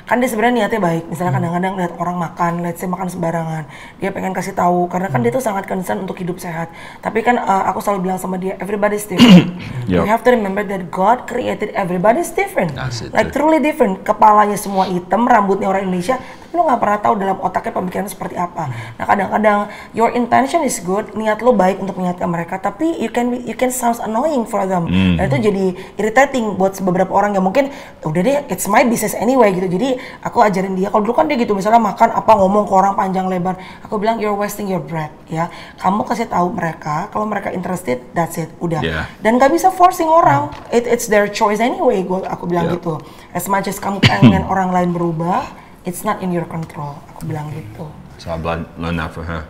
kan dia sebenarnya niatnya baik. Misalnya kadang-kadang lihat orang makan, lihat saya makan sembarangan, dia pengen kasih tahu karena kan dia tuh sangat concern untuk hidup sehat. Tapi kan aku selalu bilang sama dia, everybody's different. You have to remember that God created everybody's different. Like truly different. Kepalanya semua hitam, rambutnya orang Indonesia, tapi lo nggak pernah tahu dalam otaknya pemikiran seperti apa. Nah kadang-kadang your intention is good, niat lo baik untuk mengingatkan mereka, tapi you can sound annoying for them. Dan itu jadi irritating buat beberapa orang yang mungkin udah deh, it's my business anyway gitu. Jadi aku ajarin dia, kalau dulu kan dia gitu, misalnya makan apa ngomong ke orang panjang lebar, aku bilang you're wasting your breath ya. Kamu kasih tahu mereka, kalau mereka interested, that's it, udah. Dan nggak bisa forcing orang, it's their choice anyway. Aku bilang gitu. As much as kamu pengen orang lain berubah, it's not in your control. Aku bilang gitu. So I learned that for her.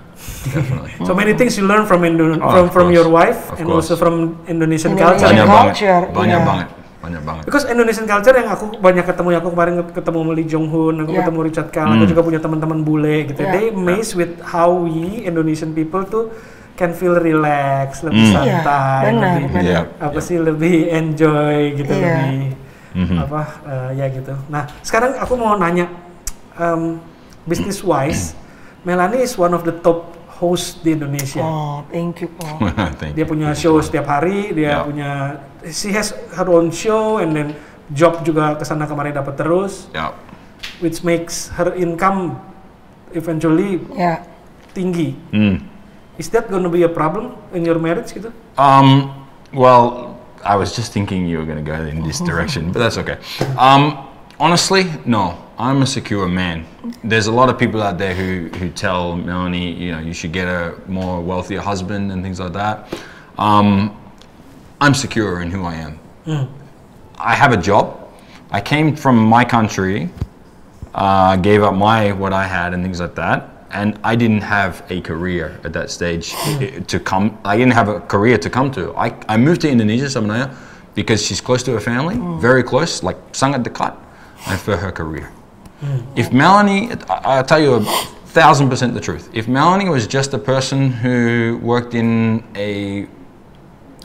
Definitely. So many things you learn from your wife, and also from Indonesian culture. Banyak banget. Because Indonesian culture yang aku banyak ketemu, aku kemarin ketemu Lee Jong Hoon, aku ketemu Richard Kang, aku juga punya teman-teman bule gitu. They amazed with how we Indonesian people tuh can feel relax, lebih santai, lebih enjoy gitu, lebih gitu. Nah sekarang aku mau nanya, business wise, Melaney is one of the top host di Indonesia. Oh, thank you, Paul. Dia punya show setiap hari, she has her own show, and then job juga kesana kemari dapat terus, which makes her income eventually tinggi. Is that gonna be a problem in your marriage gitu? Well, I was just thinking you were gonna go in this direction, but that's okay. Honestly, no. I'm a secure man. There's a lot of people out there who tell Melaney, you should get a more wealthier husband and things like that. I'm secure in who I am. I have a job. I came from my country, gave up what I had and things like that. and I didn't have a career at that stage I didn't have a career to come to. I moved to Indonesia sebenarnya because she's close to her family, very close, like sangat dekat, and for her career. If Melaney, I'll tell you 1,000% the truth. If Melaney was just a person who worked in a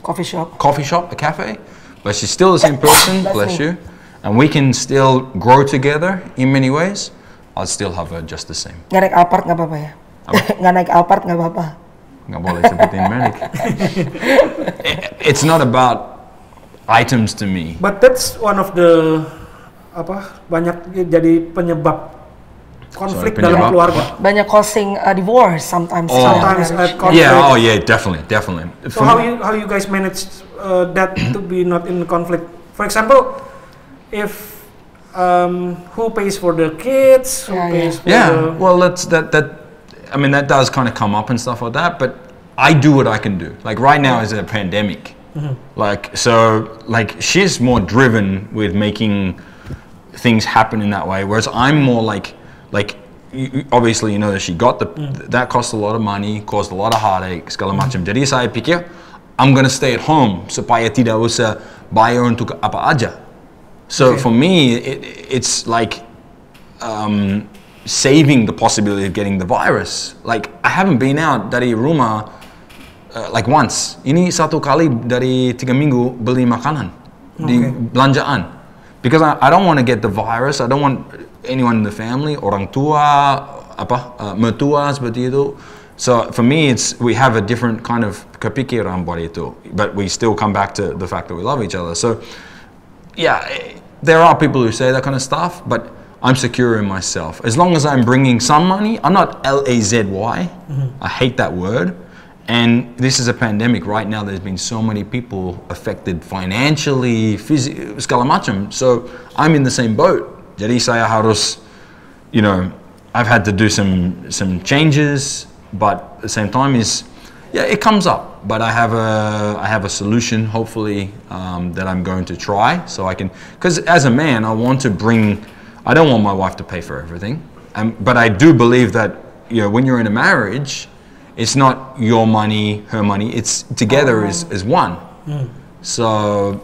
coffee shop, a cafe, but she's still the same person, bless you, and we can still grow together in many ways, I'll still have her just the same. Nggak naik Alphard nggak apa-apa ya? Nggak naik Alphard nggak apa-apa? Nggak boleh sebutin merek. It's not about items to me. But that's one of the banyak jadi penyebab konflik dalam keluarga. Banyak causing divorce sometimes. Sometimes conflict. Yeah, definitely. So how you guys manage that to be not in conflict? For example, if who pays for the kids? Who pays for well, that does kind of come up and stuff like that. But I do what I can do. Like right now is a pandemic. She's more driven with making things happen in that way, whereas I'm more like obviously you know that she got that cost a lot of money, caused a lot of heartache, segala macam. Jadi saya pikir I'm gonna stay at home supaya tidak usah bayar untuk apa aja. So for me, it's like saving the possibility of getting the virus. Like I haven't been out dari rumah like once. Ini satu kali dari 3 minggu beli makanan di belanjaan. Because I don't want to get the virus. I don't want anyone in the family, orang tua, mertua seperti itu. So for me, we have a different kind of kepikiran buat itu. But we still come back to the fact that we love each other. So yeah, there are people who say that kind of stuff, but I'm secure in myself. As long as I'm bringing some money, I'm not L-A-Z-Y. I hate that word. And this is a pandemic. Right now, there's been so many people affected financially, segala macam. So I'm in the same boat. Jadi saya harus, I've had to do some changes, but at the same time it comes up. But I have a solution, hopefully, that I'm going to try. So I can, because as a man, I don't want my wife to pay for everything. But I do believe that, when you're in a marriage, it's not your money, her money. It's together as one. So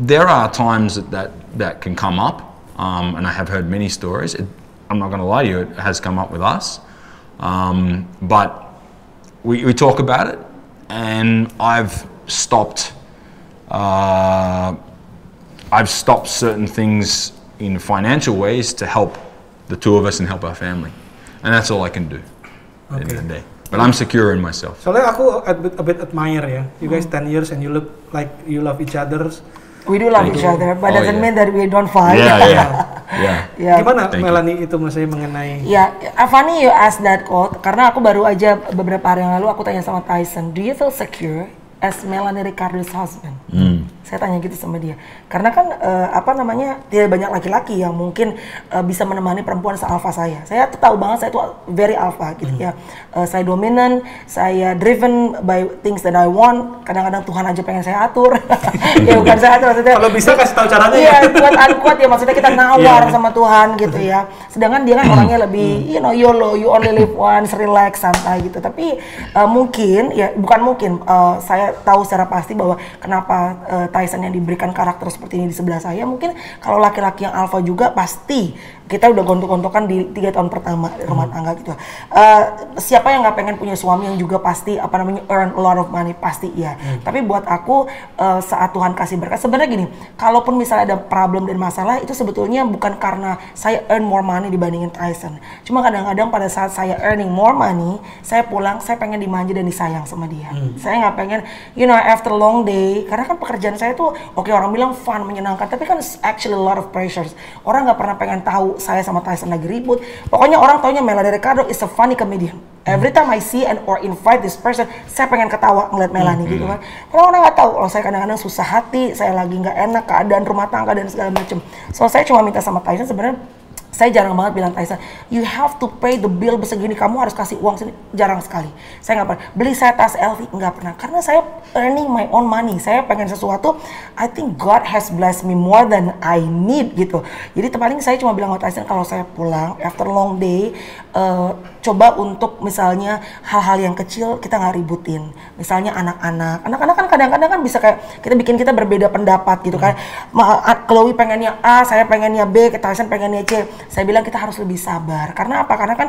there are times that can come up, and I have heard many stories. I'm not going to lie to you, it has come up with us. But we talk about it, and I've stopped certain things in financial ways to help the two of us and help our family. And that's all I can do at the end of the day. But I'm secure in myself. Soalnya aku a bit admire ya. You guys 10 years and you look like you love each other. We do love each other, but doesn't mean that we don't fight. Yeah. Gimana Melaney itu maksudnya mengenai? Funny you ask that quote, karena aku baru aja beberapa hari yang lalu aku tanya sama Tyson, do you feel secure as Melaney Ricardo's husband? Saya tanya gitu sama dia, karena kan tidak banyak laki-laki yang mungkin bisa menemani perempuan se-alpha saya. Saya tuh tahu banget saya tuh very alpha gitu ya. Saya dominan, saya driven by things that I want. Kadang-kadang Tuhan aja pengen saya atur. Ya bukan saya atur maksudnya. Kalau bisa kasih tahu caranya. Iya, kuat ya maksudnya kita nawar sama Tuhan gitu ya. Sedangkan dia kan orangnya lebih YOLO, you only live once, relax, santai gitu. Tapi saya tahu secara pasti bahwa kenapa Tyson yang diberikan karakter seperti ini di sebelah saya, mungkin kalau laki-laki yang alpha juga pasti kita udah gontok-gontokan di 3 tahun pertama rumah tangga gitu. Siapa yang nggak pengen punya suami yang juga pasti earn a lot of money, pasti iya. Tapi buat aku saat Tuhan kasih berkat, sebenarnya gini, kalaupun misalnya ada problem dan masalah itu sebetulnya bukan karena saya earn more money dibandingin Tyson. Cuma kadang-kadang pada saat saya earning more money, saya pulang, saya pengen dimanja dan disayang sama dia. Saya nggak pengen, after long day, karena kan pekerjaan saya tuh, orang bilang fun, menyenangkan, tapi kan actually a lot of pressures. Orang nggak pernah pengen tahu saya sama Tyson lagi ribut. Pokoknya orang taunya Melaney Ricardo is a funny comedian. Every time I see or invite this person, saya pengen ketawa ngeliat Melaney gitu kan. Karena orang nggak tahu kalau saya kadang-kadang susah hati, saya lagi nggak enak keadaan rumah tangga dan segala macem. So saya cuma minta sama Tyson sebenarnya Saya jarang banget bilang Tyson, you have to pay the bill segini, kamu harus kasih uang sini. Jarang sekali. Saya nggak pernah. Beli saya tas LV, nggak pernah. Karena saya earning my own money. Saya pengen sesuatu, I think God has blessed me more than I need gitu. Jadi paling saya cuma bilang sama Tyson, kalau saya pulang after long day, coba untuk misalnya hal-hal yang kecil kita nggak ributin. Misalnya anak-anak kan kadang-kadang kan bisa kayak kita berbeda pendapat gitu kan. Chloe pengennya A, saya pengennya B, Tyson pengennya C. Saya bilang kita harus lebih sabar. Karena apa? Karena kan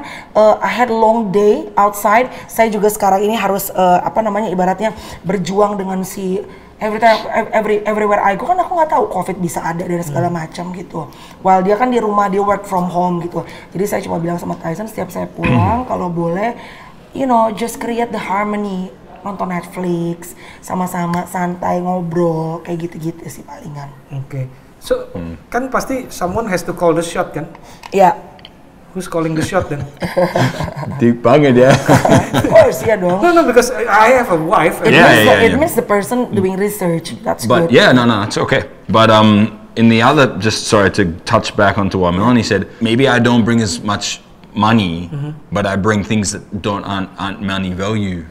I had long day outside. Saya juga sekarang ini harus ibaratnya berjuang dengan si everywhere I go, kan aku nggak tahu COVID bisa ada dan segala macam gitu. While dia kan di rumah, dia work from home gitu. Jadi saya cuma bilang sama Tyson setiap saya pulang kalau boleh, just create the harmony, nonton Netflix, sama-sama santai ngobrol kayak gitu-gitu sih palingan. Oke. So, kan pasti someone has to call the shot kan? Iya. Who's calling the shot then? Dipanggil dia. Of course, ya dong. No, because I have a wife. It means the person doing research. That's good. But yeah, no, it's okay. But in the other, just sorry to touch back onto what Melaney said. Maybe I don't bring as much money, but I bring things that aren't money value.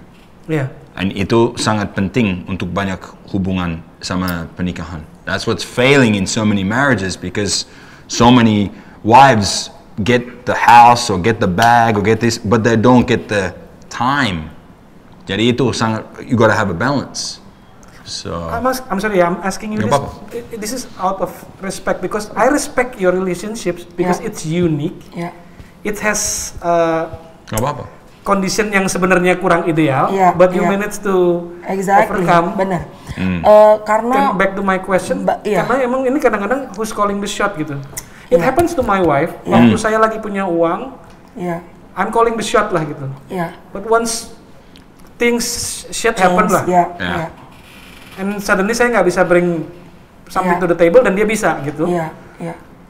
Yeah. And itu sangat penting untuk banyak hubungan sama pernikahan. That's what's failing in so many marriages because so many wives get the house or get the bag or get this, but they don't get the time. Jadi itu sangat, you gotta have a balance. So I'm sorry, I'm asking you this. This is out of respect because I respect your relationships because it's unique. Yeah. It has nggak apa-apa. Condition yang sebenarnya kurang ideal, but you manage to overcome. Benar. Karena back to my question, karena emang ini kadang-kadang who's calling the shot gitu. It happens to my wife. Waktu saya lagi punya uang, I'm calling the shot lah gitu. But once things shit happen lah, and suddenly saya nggak bisa bring something to the table dan dia bisa gitu.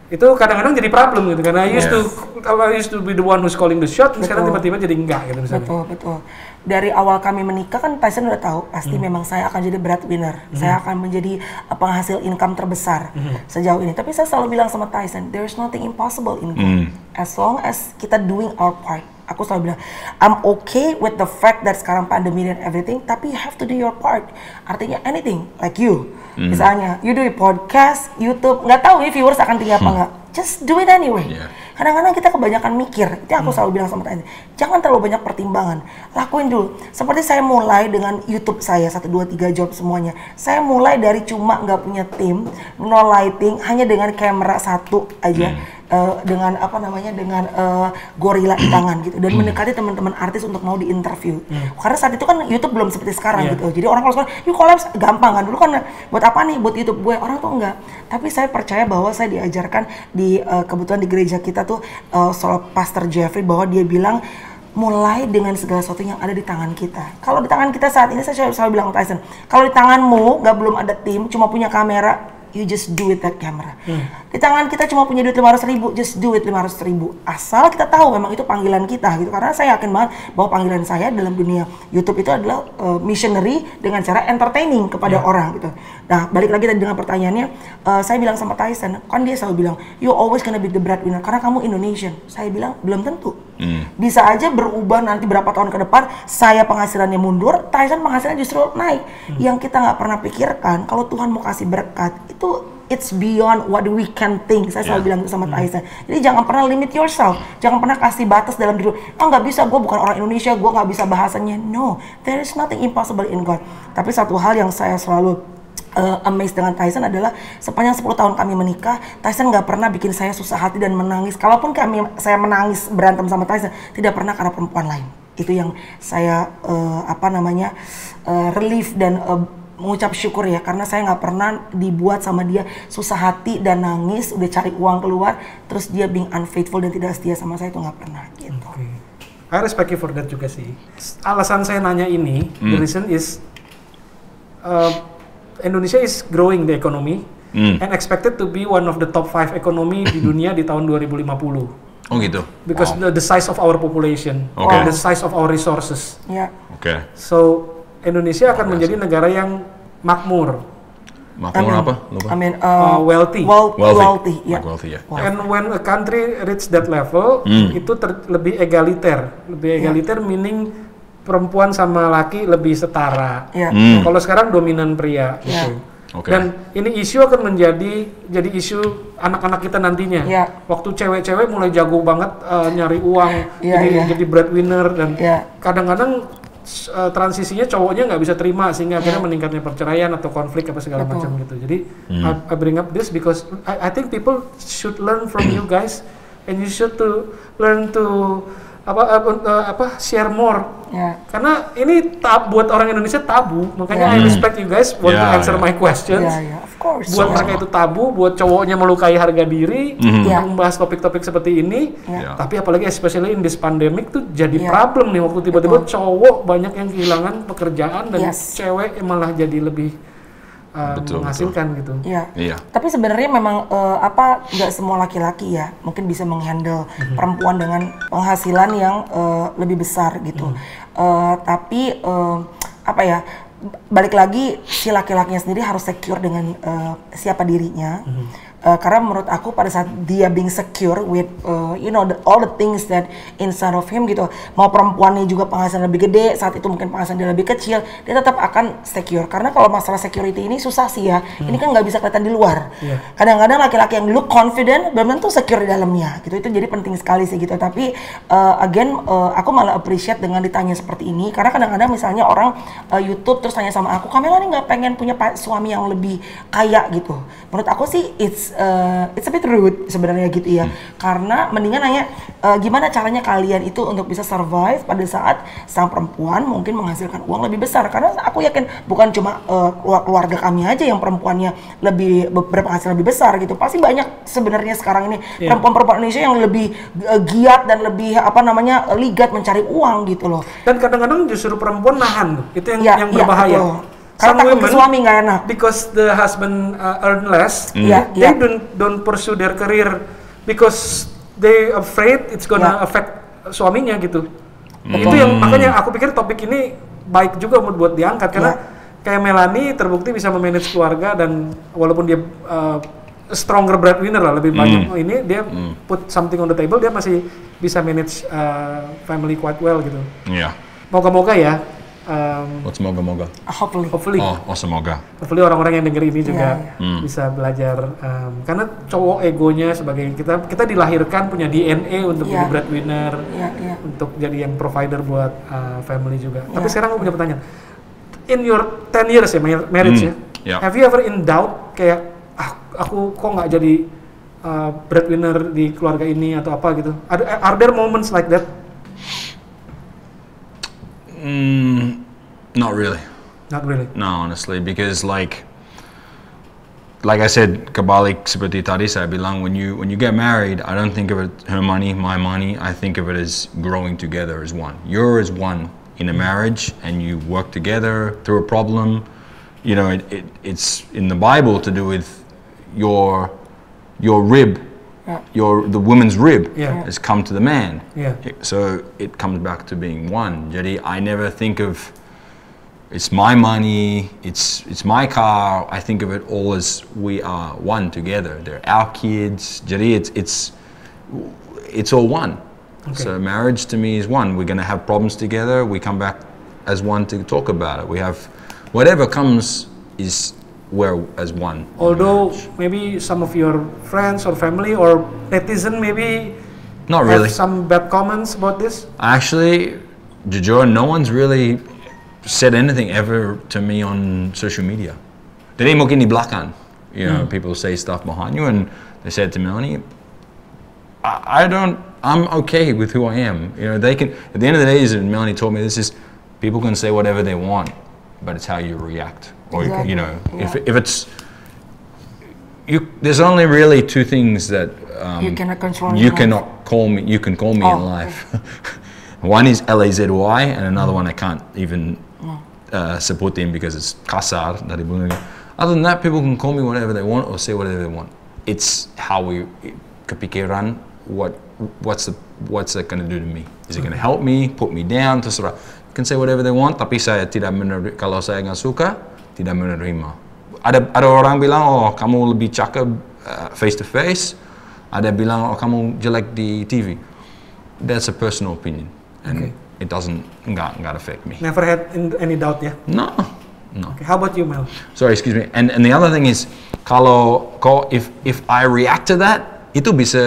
Itu kadang-kadang jadi problem gitu karena I used to be the one who's calling the shot, sekarang tiba-tiba jadi enggak gitu misalnya. Betul. Dari awal kami menikah kan Tyson udah tahu pasti memang saya akan jadi breadwinner. Saya akan menjadi penghasil income terbesar sejauh ini. Tapi saya selalu bilang sama Tyson, there is nothing impossible in God. As long as kita doing our part. Aku selalu bilang, I'm okay with the fact that sekarang pandemi dan everything, tapi you have to do your part. Artinya anything, like you. Misalnya, you do podcast, YouTube, nggak tahu ya viewers akan tinggi apa nggak. Just do it anyway. Kadang-kadang kita kebanyakan mikir, itu aku selalu bilang sama Tyson, jangan terlalu banyak pertimbangan, lakuin dulu. Seperti saya mulai dengan YouTube saya, 1, 2, 3 job semuanya. Saya mulai dari cuma nggak punya tim, no lighting, hanya dengan kamera 1 aja. Dengan gorila di tangan gitu dan mendekati teman-teman artis untuk mau diinterview. Karena saat itu kan YouTube belum seperti sekarang gitu. Jadi orang kalau sekarang, yuk collab gampang kan. Dulu kan buat apa nih? Buat YouTube gue. Orang tuh enggak. Tapi saya percaya bahwa saya diajarkan di kebetulan di gereja kita tuh soal Pastor Jeffrey bahwa dia bilang mulai dengan segala sesuatu yang ada di tangan kita. Kalau di tangan kita saat ini saya selalu bilang ke Tyson, kalau di tanganmu belum ada tim, cuma punya kamera, you just do it that camera. Di tangan kita cuma punya duit 500.000, just do it 500.000. Asal kita tahu memang itu panggilan kita gitu. Karena saya yakin banget bahwa panggilan saya dalam dunia YouTube itu adalah missionary dengan cara entertaining kepada orang gitu. Nah, balik lagi tadi dengan pertanyaannya, saya bilang sama Tyson, kan dia selalu bilang, you always gonna be the breadwinner karena kamu Indonesian. Saya bilang, belum tentu. Bisa aja berubah nanti berapa tahun ke depan, saya penghasilannya mundur, Tyson penghasilannya justru naik. Yang kita nggak pernah pikirkan, kalau Tuhan mau kasih berkat, itu it's beyond what we can think. Saya selalu bilang sama Tyson. Jadi jangan pernah limit yourself. Jangan pernah kasih batas dalam diri. Nggak bisa, gue bukan orang Indonesia, gue nggak bisa bahasanya. No, there is nothing impossible in God. Tapi satu hal yang saya selalu amazed dengan Tyson adalah sepanjang 10 tahun kami menikah, Tyson nggak pernah bikin saya susah hati dan menangis. Kalaupun saya menangis berantem sama Tyson, tidak pernah karena perempuan lain. Itu yang saya relief dan mengucap syukur ya, karena saya nggak pernah dibuat sama dia susah hati dan nangis, udah cari uang keluar, terus dia being unfaithful dan tidak setia sama saya, itu nggak pernah gitu. I respect you for that juga sih. Alasan saya nanya ini, the reason is Indonesia is growing the economy and expected to be one of the top 5 economy di dunia di tahun 2050. Oh gitu. Because the size of our population, the size of our resources. Yeah. Okay. So Indonesia akan menjadi negara yang makmur. Makmur apa? Lupa. Wealthy. Wealthy. Yeah. Like wealthy, yeah. And when a country reach that level, itu lebih egaliter. Lebih egaliter meaning perempuan sama laki lebih setara. Kalau sekarang dominan pria gitu. Dan ini isu akan jadi isu anak-anak kita nantinya. Waktu cewek-cewek mulai jago banget nyari uang, jadi breadwinner, dan kadang-kadang transisinya cowoknya nggak bisa terima sehingga akhirnya meningkatnya perceraian atau konflik apa segala macam gitu. Jadi I bring up this because I think people should learn from you guys, and you should learn to share more. Karena ini buat orang Indonesia tabu, makanya I respect you guys want to answer my questions. Of course. Buat mereka itu tabu, buat cowoknya melukai harga diri, membahas topik-topik seperti ini. Tapi apalagi especially in this pandemic tuh jadi problem nih, waktu tiba-tiba cowok banyak yang kehilangan pekerjaan dan cewek malah jadi lebih menghasilkan gitu. Tapi sebenarnya memang nggak semua laki-laki ya mungkin bisa menghandle perempuan dengan penghasilan yang lebih besar gitu. Tapi balik lagi si laki-lakinya sendiri harus secure dengan siapa dirinya. Karena menurut aku pada saat dia being secure with all the things that inside of him gitu, mau perempuannya juga penghasilan lebih gede, saat itu mungkin penghasilan dia lebih kecil, dia tetap akan secure. Karena kalau masalah security ini susah sih ya, ini kan nggak bisa kelihatan di luar. Kadang-kadang laki-laki yang look confident belum tentu secure di dalamnya gitu, itu jadi penting sekali sih gitu. Tapi aku malah appreciate dengan ditanya seperti ini, karena kadang-kadang misalnya orang YouTube terus tanya sama aku, Kamela nih nggak pengen punya suami yang lebih kaya gitu. Menurut aku sih it's a bit rude sebenarnya gitu ya. Karena mendingan nanya gimana caranya kalian itu untuk bisa survive pada saat sang perempuan mungkin menghasilkan uang lebih besar. Karena aku yakin bukan cuma keluarga kami aja yang perempuannya lebih berpenghasilan lebih besar gitu. Pasti banyak sebenarnya sekarang ini perempuan-perempuan Indonesia yang lebih giat dan lebih ligat mencari uang gitu loh. Dan kadang-kadang justru perempuan nahan, itu yang berbahaya. Karena takut suami nggak enak. Because the husband earn less, they don't pursue their career because they afraid it's gonna affect suaminya gitu. Itu yang makanya aku pikir topik ini baik juga buat diangkat, karena kayak Melaney terbukti bisa memanage keluarga, dan walaupun dia stronger breadwinner lah, lebih banyak ini dia put something on the table, dia masih bisa manage family quite well gitu. Moga-moga ya. What's moga-moga? Hopefully. Semoga. Hopefully orang-orang yang denger ini juga bisa belajar, karena cowok egonya sebagai kita dilahirkan punya DNA untuk jadi breadwinner, untuk jadi yang provider buat family juga. Tapi sekarang aku punya pertanyaan. In your 10 years ya marriage have you ever in doubt kayak aku kok nggak jadi breadwinner di keluarga ini atau apa gitu? Are there moments like that? Not really. No, honestly, because like I said, kebalik seperti tadi saya bilang, when you get married, I don't think of it her money, my money. I think of it as growing together as one. You're as one in a marriage, and you work together through a problem. You know, it's in the Bible to do with your rib. The woman's rib has come to the man. So it comes back to being one. Jadi I never think of it's my money, it's my car. I think of it all as we are one together. They're our kids. Jadi it's all one. So marriage to me is one. We're gonna have problems together. We come back as one to talk about it. We have whatever comes is we're as one. Although maybe some of your friends or family or netizen maybe not really have some bad comments about this. Actually, jujur, no one's really said anything ever to me on social media. Jadi mungkin di belakang, you know, people say stuff behind you, and they said to Melaney, I'm okay with who I am. You know, they can. At the end of the day, as Melaney told me, this is people can say whatever they want, but it's how you react. Or you know, if it's there's only really two things that you cannot control. You cannot call me. You can call me in life. One is LAZY, and another one I can't even sebutin because it's kasar. Other than that, people can call me whatever they want or say whatever they want. It's how we kepikiran. What's that going to do to me? Is it going to help me? Put me down? Terserah. You can say whatever they want, tapi saya tidak menerima. Kalau saya nggak suka, tidak menerima. ada orang bilang, oh kamu lebih cakep face to face, ada bilang, oh kamu jelek di TV. That's a personal opinion, and it doesn't nggak affect me. Never had any doubt ya? No. Okay, how about you, Mel? Sorry, excuse me. And the other thing is, if I react to that, itu bisa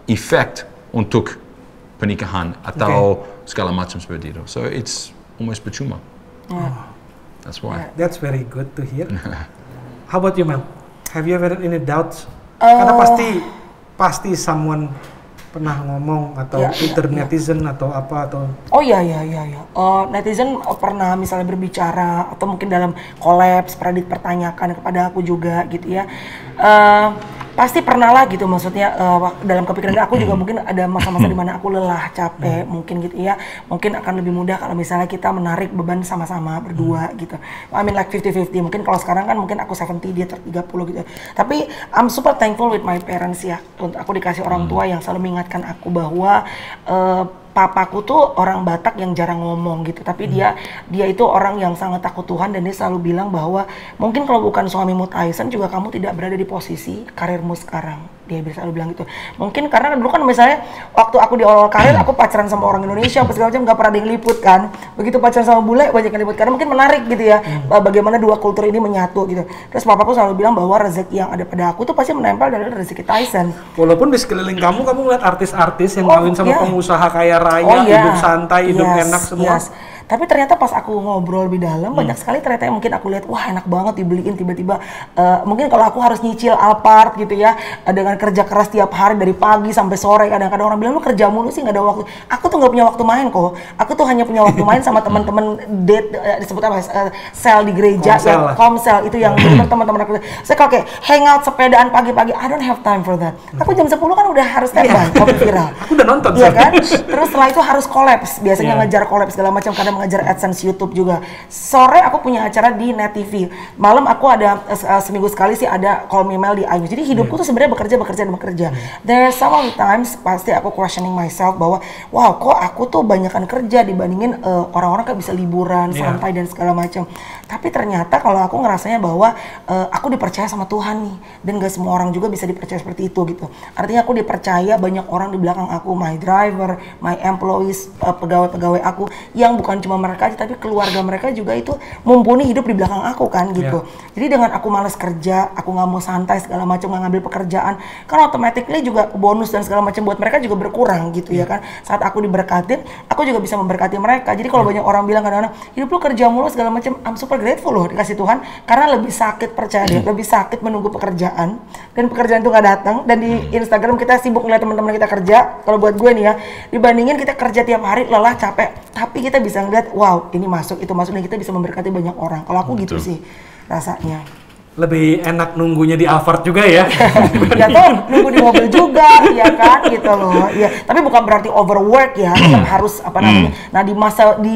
effect untuk pernikahan atau segala macam seperti itu. So it's almost percuma. That's why. That's very good to hear. How about you, Mel? Have you ever had any doubts? Karena pasti someone pernah ngomong atau netizen atau apa atau netizen pernah misalnya berbicara atau mungkin dalam kolaps pernah dipertanyakan kepada aku juga gitu ya. Pasti pernah lah gitu, maksudnya dalam kepikiran aku juga mungkin ada masa-masa di mana aku lelah, capek mungkin gitu ya. Mungkin akan lebih mudah kalau misalnya kita menarik beban sama-sama berdua gitu. I mean like 50-50. Mungkin kalau sekarang kan mungkin aku 70 dia 30 gitu. Tapi I'm super thankful with my parents ya. Untuk aku dikasih orang tua yang selalu mengingatkan aku bahwa papaku tuh orang Batak yang jarang ngomong gitu, tapi dia itu orang yang sangat takut Tuhan, dan dia selalu bilang bahwa mungkin kalau bukan suamimu Tyson juga kamu tidak berada di posisi karirmu sekarang. Dia bisa selalu bilang gitu. Mungkin karena dulu kan misalnya waktu aku di awal karir aku pacaran sama orang Indonesia apa segala macam, nggak pernah ada yang liput kan. Begitu pacaran sama bule banyak yang liput karena mungkin menarik gitu ya, bagaimana dua kultur ini menyatu gitu. Terus papaku selalu bilang bahwa rezeki yang ada pada aku tuh pasti menempel dari rezeki Tyson. Walaupun di sekeliling kamu ngeliat artis-artis yang kawin sama pengusaha kaya raya, hidup santai, hidup enak semua. Tapi ternyata pas aku ngobrol lebih dalam, banyak sekali ternyata yang mungkin aku lihat, wah enak banget dibeliin tiba-tiba. Mungkin kalau aku harus nyicil Alphard gitu ya, dengan kerja keras tiap hari dari pagi sampai sore, kadang-kadang orang bilang lu kerja mulu sih nggak ada waktu. Aku tuh nggak punya waktu main kok. Aku tuh hanya punya waktu main sama teman-teman date, disebut apa? Sel di gereja, komsel itu yang teman-teman aku. Saya kalau kayak hangout sepedaan pagi-pagi, I don't have time for that. Aku jam 10 kan udah harus standby, kopi viral. Aku udah nonton. Iya kan? Terus setelah itu harus collabs, biasanya ngejar collabs segala macam, kadang mengajar AdSense YouTube juga. Sore aku punya acara di Net TV. Malam aku ada seminggu sekali sih ada Call Me Mel di iNews. Jadi hidupku tuh sebenarnya bekerja. There are some times pasti aku questioning myself bahwa wow, kok aku tuh banyakan kerja dibandingin orang-orang kan bisa liburan, santai dan segala macam. Tapi ternyata kalau aku ngerasanya bahwa aku dipercaya sama Tuhan nih, dan gak semua orang juga bisa dipercaya seperti itu gitu. Artinya aku dipercaya banyak orang di belakang aku, my driver, my employees, pegawai-pegawai aku yang bukan cuma mereka aja, tapi keluarga mereka juga itu mumpuni hidup di belakang aku kan gitu. Jadi dengan aku malas kerja, aku nggak mau santai segala macam, nggak ngambil pekerjaan, kan automatically juga bonus dan segala macam buat mereka juga berkurang gitu ya kan. Saat aku diberkatin, aku juga bisa memberkati mereka. Jadi kalau banyak orang bilang kadang-kadang hidup lu kerja mulu segala macam, I'm super grateful loh dikasih Tuhan, karena lebih sakit percaya deh, lebih sakit menunggu pekerjaan, dan pekerjaan itu nggak datang. Dan di Instagram kita sibuk ngeliat teman-teman kita kerja, kalau buat gue nih ya, dibandingin kita kerja tiap hari lelah capek, tapi kita bisa ngeliat wow ini masuk itu masuk, dan kita bisa memberkati banyak orang. Kalau aku gitu sih rasanya. Lebih enak nunggunya di Alphard juga ya. Ya tuh, nunggu di mobil juga, ya kan, gitu loh. Ya, tapi bukan berarti overwork ya, harus apa namanya. Nah, di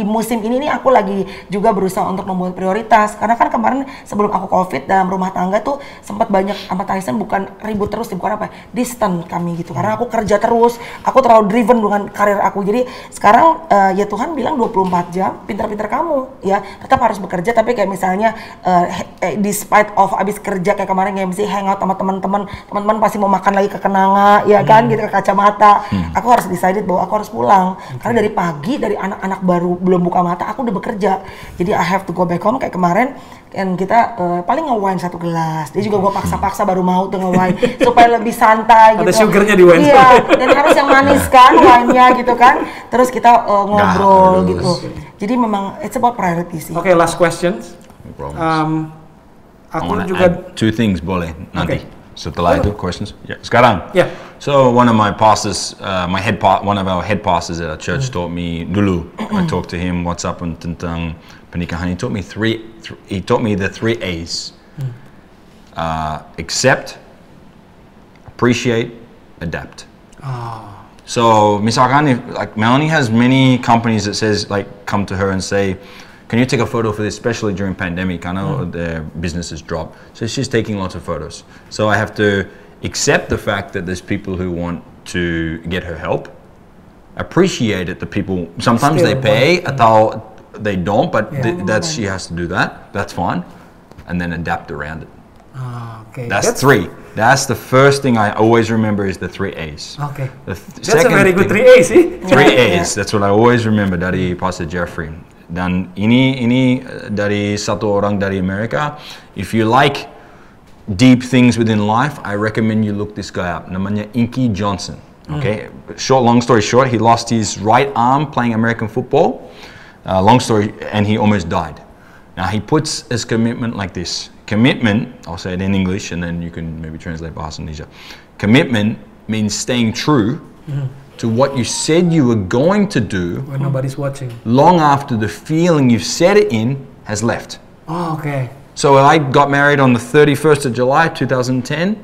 musim ini nih aku lagi juga berusaha untuk membuat prioritas. Karena kan kemarin sebelum aku Covid dalam rumah tangga tuh sempat banyak sama Tyson bukan ribut terus, bukan apa, distant kami gitu. Karena aku kerja terus, aku terlalu driven dengan karir aku. Jadi sekarang ya Tuhan bilang 24 jam, pintar-pintar kamu ya, tetap harus bekerja, tapi kayak misalnya despite of abis kerja kayak kemarin kayak mesti hangout sama teman-teman pasti mau makan lagi ke Kenanga ya kan, gitu ke Kacamata. Aku harus decided bahwa aku harus pulang karena dari pagi, dari anak-anak baru belum buka mata aku udah bekerja, jadi I have to go back home. Kayak kemarin kan kita paling nge-wine 1 gelas, dia juga gue paksa-paksa baru mau tuh nge-wine supaya lebih santai gitu. Ada sugarnya di wine. Iya, dan harus yang manis kan wine-nya gitu kan, terus kita ngobrol gitu. Jadi memang it's about priority sih. Okay, last questions. Aku juga 2 things boleh nanti. Setelah itu questions. Sekarang. Yeah. So one of my pastors, one of our head pastors at our church taught me dulu. I talked to him what's up tentang pernikahan. He taught me the 3 A's. Accept, appreciate, adapt. So misalkan if like Melaney has many companies that says like come to her and say, can you take a photo for this, especially during pandemic? I know their business has dropped. So she's taking lots of photos. So I have to accept the fact that there's people who want to get her help. Appreciate it, the people, sometimes they pay, atau they don't, but that she has to do that. That's fine. and then adapt around it. Okay. That's three. That's the first thing I always remember is the 3 A's. Okay. That's a very good 3 A's sih. 3 A's. That's what I always remember dari Pastor Jeffrey. Dan ini dari satu orang dari Amerika. If you like deep things within life, I recommend you look this guy up. Namanya Inky Johnson. Okay. Long story short, he lost his right arm playing American football. Long story, and he almost died. Now he puts his commitment like this. Commitment, I'll say it in English and then you can maybe translate Bahasa Indonesia. Commitment means staying true to what you said you were going to do when nobody's watching. Long after the feeling you've said it in has left. Oh, okay. So I got married on the 31st of July 2010.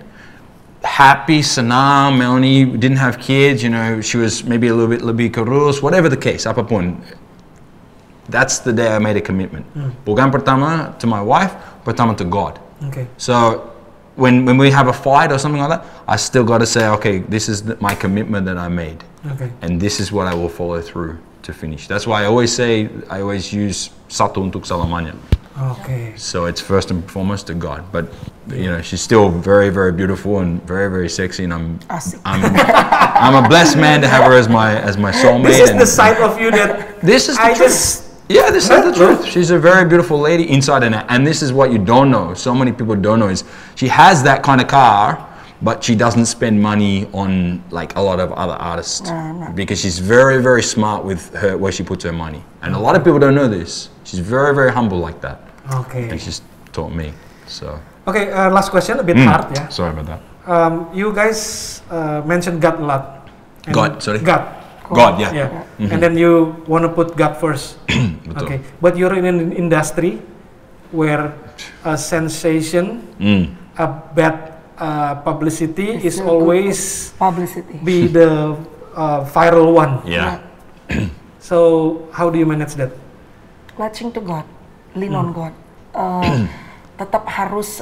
Happy, senang, Melaney didn't have kids, you know, she was maybe a little bit lebih kurus, whatever the case, apapun. That's the day I made a commitment. Bukan pertama to my wife, pertama to God. Okay. So when we have a fight or something like that, I still got to say, okay, this is my commitment that I made. Okay. And this is what I will follow through to finish. That's why I always use satu untuk selamanya. Okay. So it's first and foremost to God. But you know, she's still very, very beautiful and very, very sexy, and I'm a blessed man to have her as my soulmate. This is the side of you that this is the truth. Yeah, this is the truth. She's a very beautiful lady inside and out. And this is what you don't know. So many people don't know is she has that kind of car, but she doesn't spend money on like a lot of other artists because she's very, very smart with her where she puts her money. And a lot of people don't know this. She's very, very humble like that. Okay. And she's taught me. So. Okay, last question, a bit hard, yeah. Sorry about that. You guys mentioned God a lot. God, yeah. And then you want to put God first. Okay, but you're in an industry where a sensation, a bad publicity is always be the viral one. Yeah. So how do you manage that? Latching to God, lean on God. Tetap harus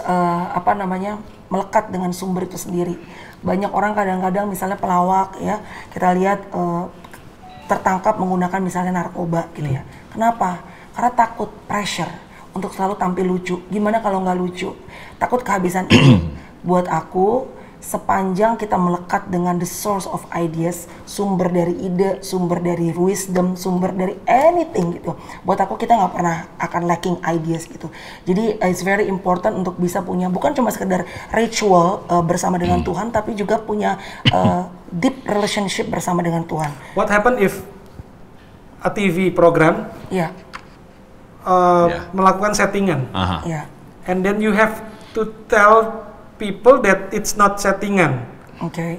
melekat dengan sumber itu sendiri. Banyak orang kadang-kadang misalnya pelawak ya, kita lihat tertangkap menggunakan misalnya narkoba gitu ya. Kenapa? Karena takut pressure untuk selalu tampil lucu. Gimana kalau nggak lucu? Takut kehabisan ide. Buat aku, sepanjang kita melekat dengan the source of ideas, sumber dari ide, sumber dari wisdom, sumber dari anything gitu. Buat aku kita nggak pernah akan lacking ideas gitu. Jadi it's very important untuk bisa punya bukan cuma sekedar ritual bersama dengan Tuhan, tapi juga punya deep relationship bersama dengan Tuhan. What happen if a TV program melakukan settingan, and then you have to tell people that it's not settingan. Okay.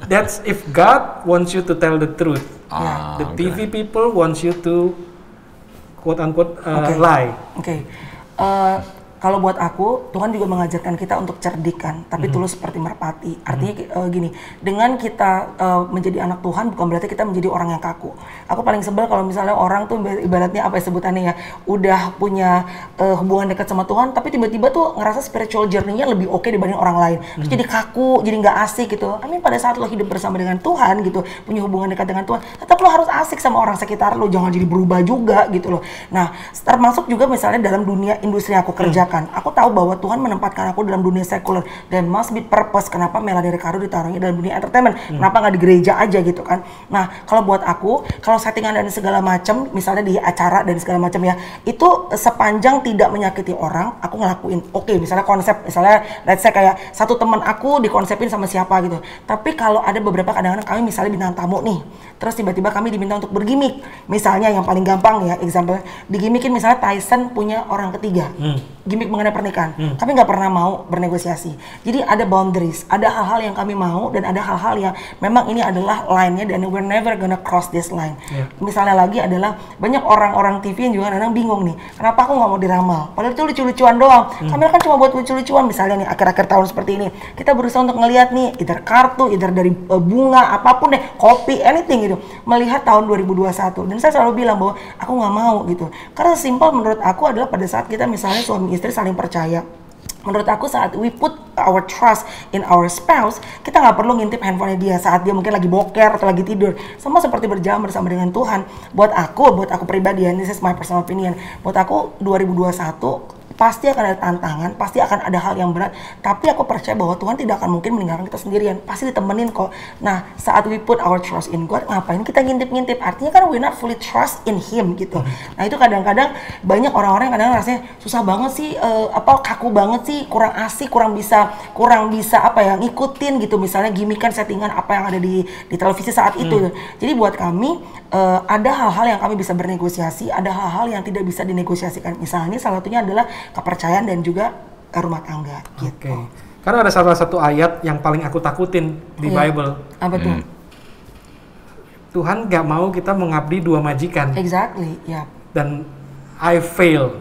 That's if God wants you to tell the truth. The TV people wants you to quote unquote lie. Okay. Kalau buat aku, Tuhan juga mengajarkan kita untuk cerdikan, tapi tulus seperti merpati. Artinya gini, dengan kita menjadi anak Tuhan bukan berarti kita menjadi orang yang kaku. Aku paling sebel kalau misalnya orang tuh ibaratnya apa ya sebutannya ya, udah punya hubungan dekat sama Tuhan, tapi tiba-tiba tuh ngerasa spiritual journey-nya lebih oke dibanding orang lain. Terus jadi kaku, jadi nggak asik gitu. Pada saat lo hidup bersama dengan Tuhan gitu, punya hubungan dekat dengan Tuhan, tetap lo harus asik sama orang sekitar lo, jangan jadi berubah juga gitu loh. Nah, termasuk juga misalnya dalam dunia industri yang aku kerjakan. Aku tahu bahwa Tuhan menempatkan aku dalam dunia sekuler dan must be purpose. Kenapa Melaney Ricardo ditaruhnya dalam dunia entertainment? Kenapa nggak di gereja aja gitu kan? Nah, kalau buat aku, kalau settingan dan segala macam, misalnya di acara dan segala macam ya, itu sepanjang tidak menyakiti orang, aku ngelakuin. Oke, misalnya konsep, misalnya let's say kayak satu teman aku dikonsepin sama siapa gitu. Tapi kalau ada beberapa kadang-kadang kami misalnya bintang tamu nih, terus tiba-tiba kami diminta untuk bergimik. Misalnya yang paling gampang ya, example, digimikin misalnya Tyson punya orang ketiga. Gimik mengenai pernikahan, kami nggak pernah mau bernegosiasi. Jadi ada boundaries, ada hal-hal yang kami mau dan ada hal-hal yang memang ini adalah line-nya dan we're never gonna cross this line. Misalnya lagi adalah banyak orang-orang TV yang juga kadang bingung nih, kenapa aku nggak mau diramal? Padahal itu lucu-lucuan doang. Kami kan cuma buat lucu-lucuan. Misalnya nih akhir-akhir tahun seperti ini, kita berusaha untuk ngelihat nih, either kartu, either dari bunga, apapun deh, kopi, anything gitu. Melihat tahun 2021 dan saya selalu bilang bahwa aku nggak mau gitu. Karena simpel menurut aku adalah pada saat kita misalnya suami istri saling percaya. Menurut aku saat we put our trust in our spouse, kita nggak perlu ngintip handphonenya dia saat dia mungkin lagi boker atau lagi tidur. Sama seperti berjalan bersama dengan Tuhan. Buat aku pribadi, this is my personal opinion. Buat aku 2021 pasti akan ada tantangan, pasti akan ada hal yang berat, tapi aku percaya bahwa Tuhan tidak akan mungkin meninggalkan kita sendirian, pasti ditemenin kok. Nah, saat we put our trust in God, ngapain kita ngintip-ngintip? Artinya kan we not fully trust in Him gitu. Nah, itu kadang-kadang banyak orang-orang yang kadang rasanya susah banget sih, kaku banget sih, kurang asik, kurang bisa ngikutin gitu, misalnya gimikan settingan apa yang ada di televisi saat itu. Jadi buat kami ada hal-hal yang kami bisa bernegosiasi, ada hal-hal yang tidak bisa dinegosiasikan. Misalnya salah satunya adalah kepercayaan dan juga rumah tangga gitu. Karena ada salah satu ayat yang paling aku takutin di Bible. Apa tuh? Tuhan gak mau kita mengabdi dua majikan. Exactly, ya. Dan I fail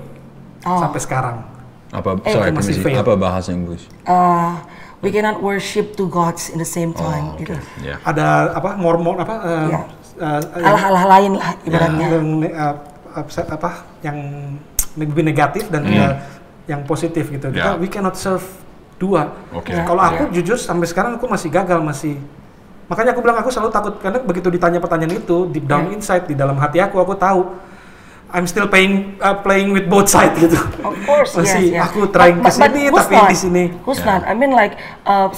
sampai sekarang. Apa bahasa Inggris? We cannot worship two gods in the same time. Gitu. Yeah. Ada Mormon hal-hal lain lah ibaratnya. Yang lebih negatif dan yang positif gitu. Kita we cannot serve dua. Kalau aku jujur sampai sekarang aku masih gagal, makanya aku bilang aku selalu takut karena begitu ditanya pertanyaan itu deep down inside di dalam hati aku tahu I'm still playing with both side gitu. Of course, masih aku trying ke sini tapi di sini. I mean like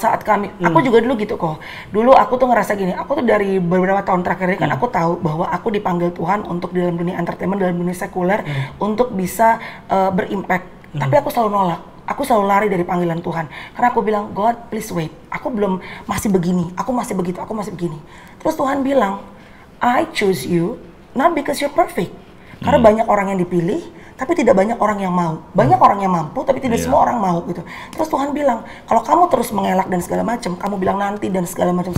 saat kami, aku juga dulu gitu kok. Dulu aku tuh ngerasa gini, aku tuh dari beberapa tahun terakhir ini kan aku tahu bahwa aku dipanggil Tuhan untuk di dalam dunia entertainment, dalam dunia sekuler untuk bisa berimpact. Tapi aku selalu nolak. Aku selalu lari dari panggilan Tuhan. Karena aku bilang, God please wait. Aku masih begini, aku masih begitu, aku masih begini. Terus Tuhan bilang, I choose you not because you're perfect. Karena banyak orang yang dipilih, tapi tidak banyak orang yang mau. Banyak orang yang mampu, tapi tidak semua orang mau gitu. Terus Tuhan bilang, kalau kamu terus mengelak dan segala macam, kamu bilang nanti dan segala macam,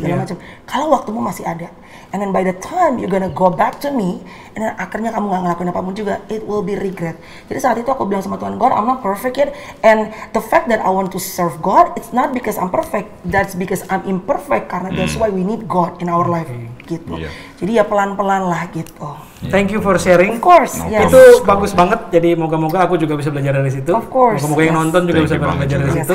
kalau waktumu masih ada, and then by the time you're gonna go back to me, and then akhirnya kamu nggak ngelakuin apapun juga, it will be regret. Jadi saat itu aku bilang sama Tuhan, God, I'm not perfect yet, and the fact that I want to serve God, it's not because I'm perfect, that's because I'm imperfect, karena that's why we need God in our life, gitu. Jadi ya pelan-pelan lah gitu. Thank you for sharing. Of course, Itu bagus banget. Jadi moga-moga aku juga bisa belajar dari situ. Of course. Moga-moga yang nonton juga bisa belajar dari situ.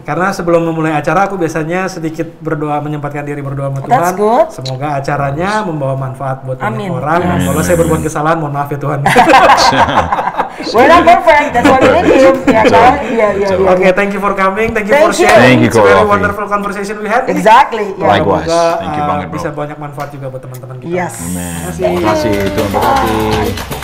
Karena sebelum memulai acara aku biasanya sedikit berdoa, menyempatkan diri berdoa sama Tuhan. That's good. Semoga acaranya membawa manfaat buat banyak orang. Kalau saya berbuat kesalahan, mohon maaf ya Tuhan. We're not perfect, that's why we need Him. Ya kan? Okay, thank you for coming, thank you for sharing. Thank you, It's a very wonderful conversation we had. Exactly. Likewise. Thank you Semoga banget, bro. bisa banyak manfaat juga buat teman-teman kita. Yes. Terima kasih, Tuhan berkati.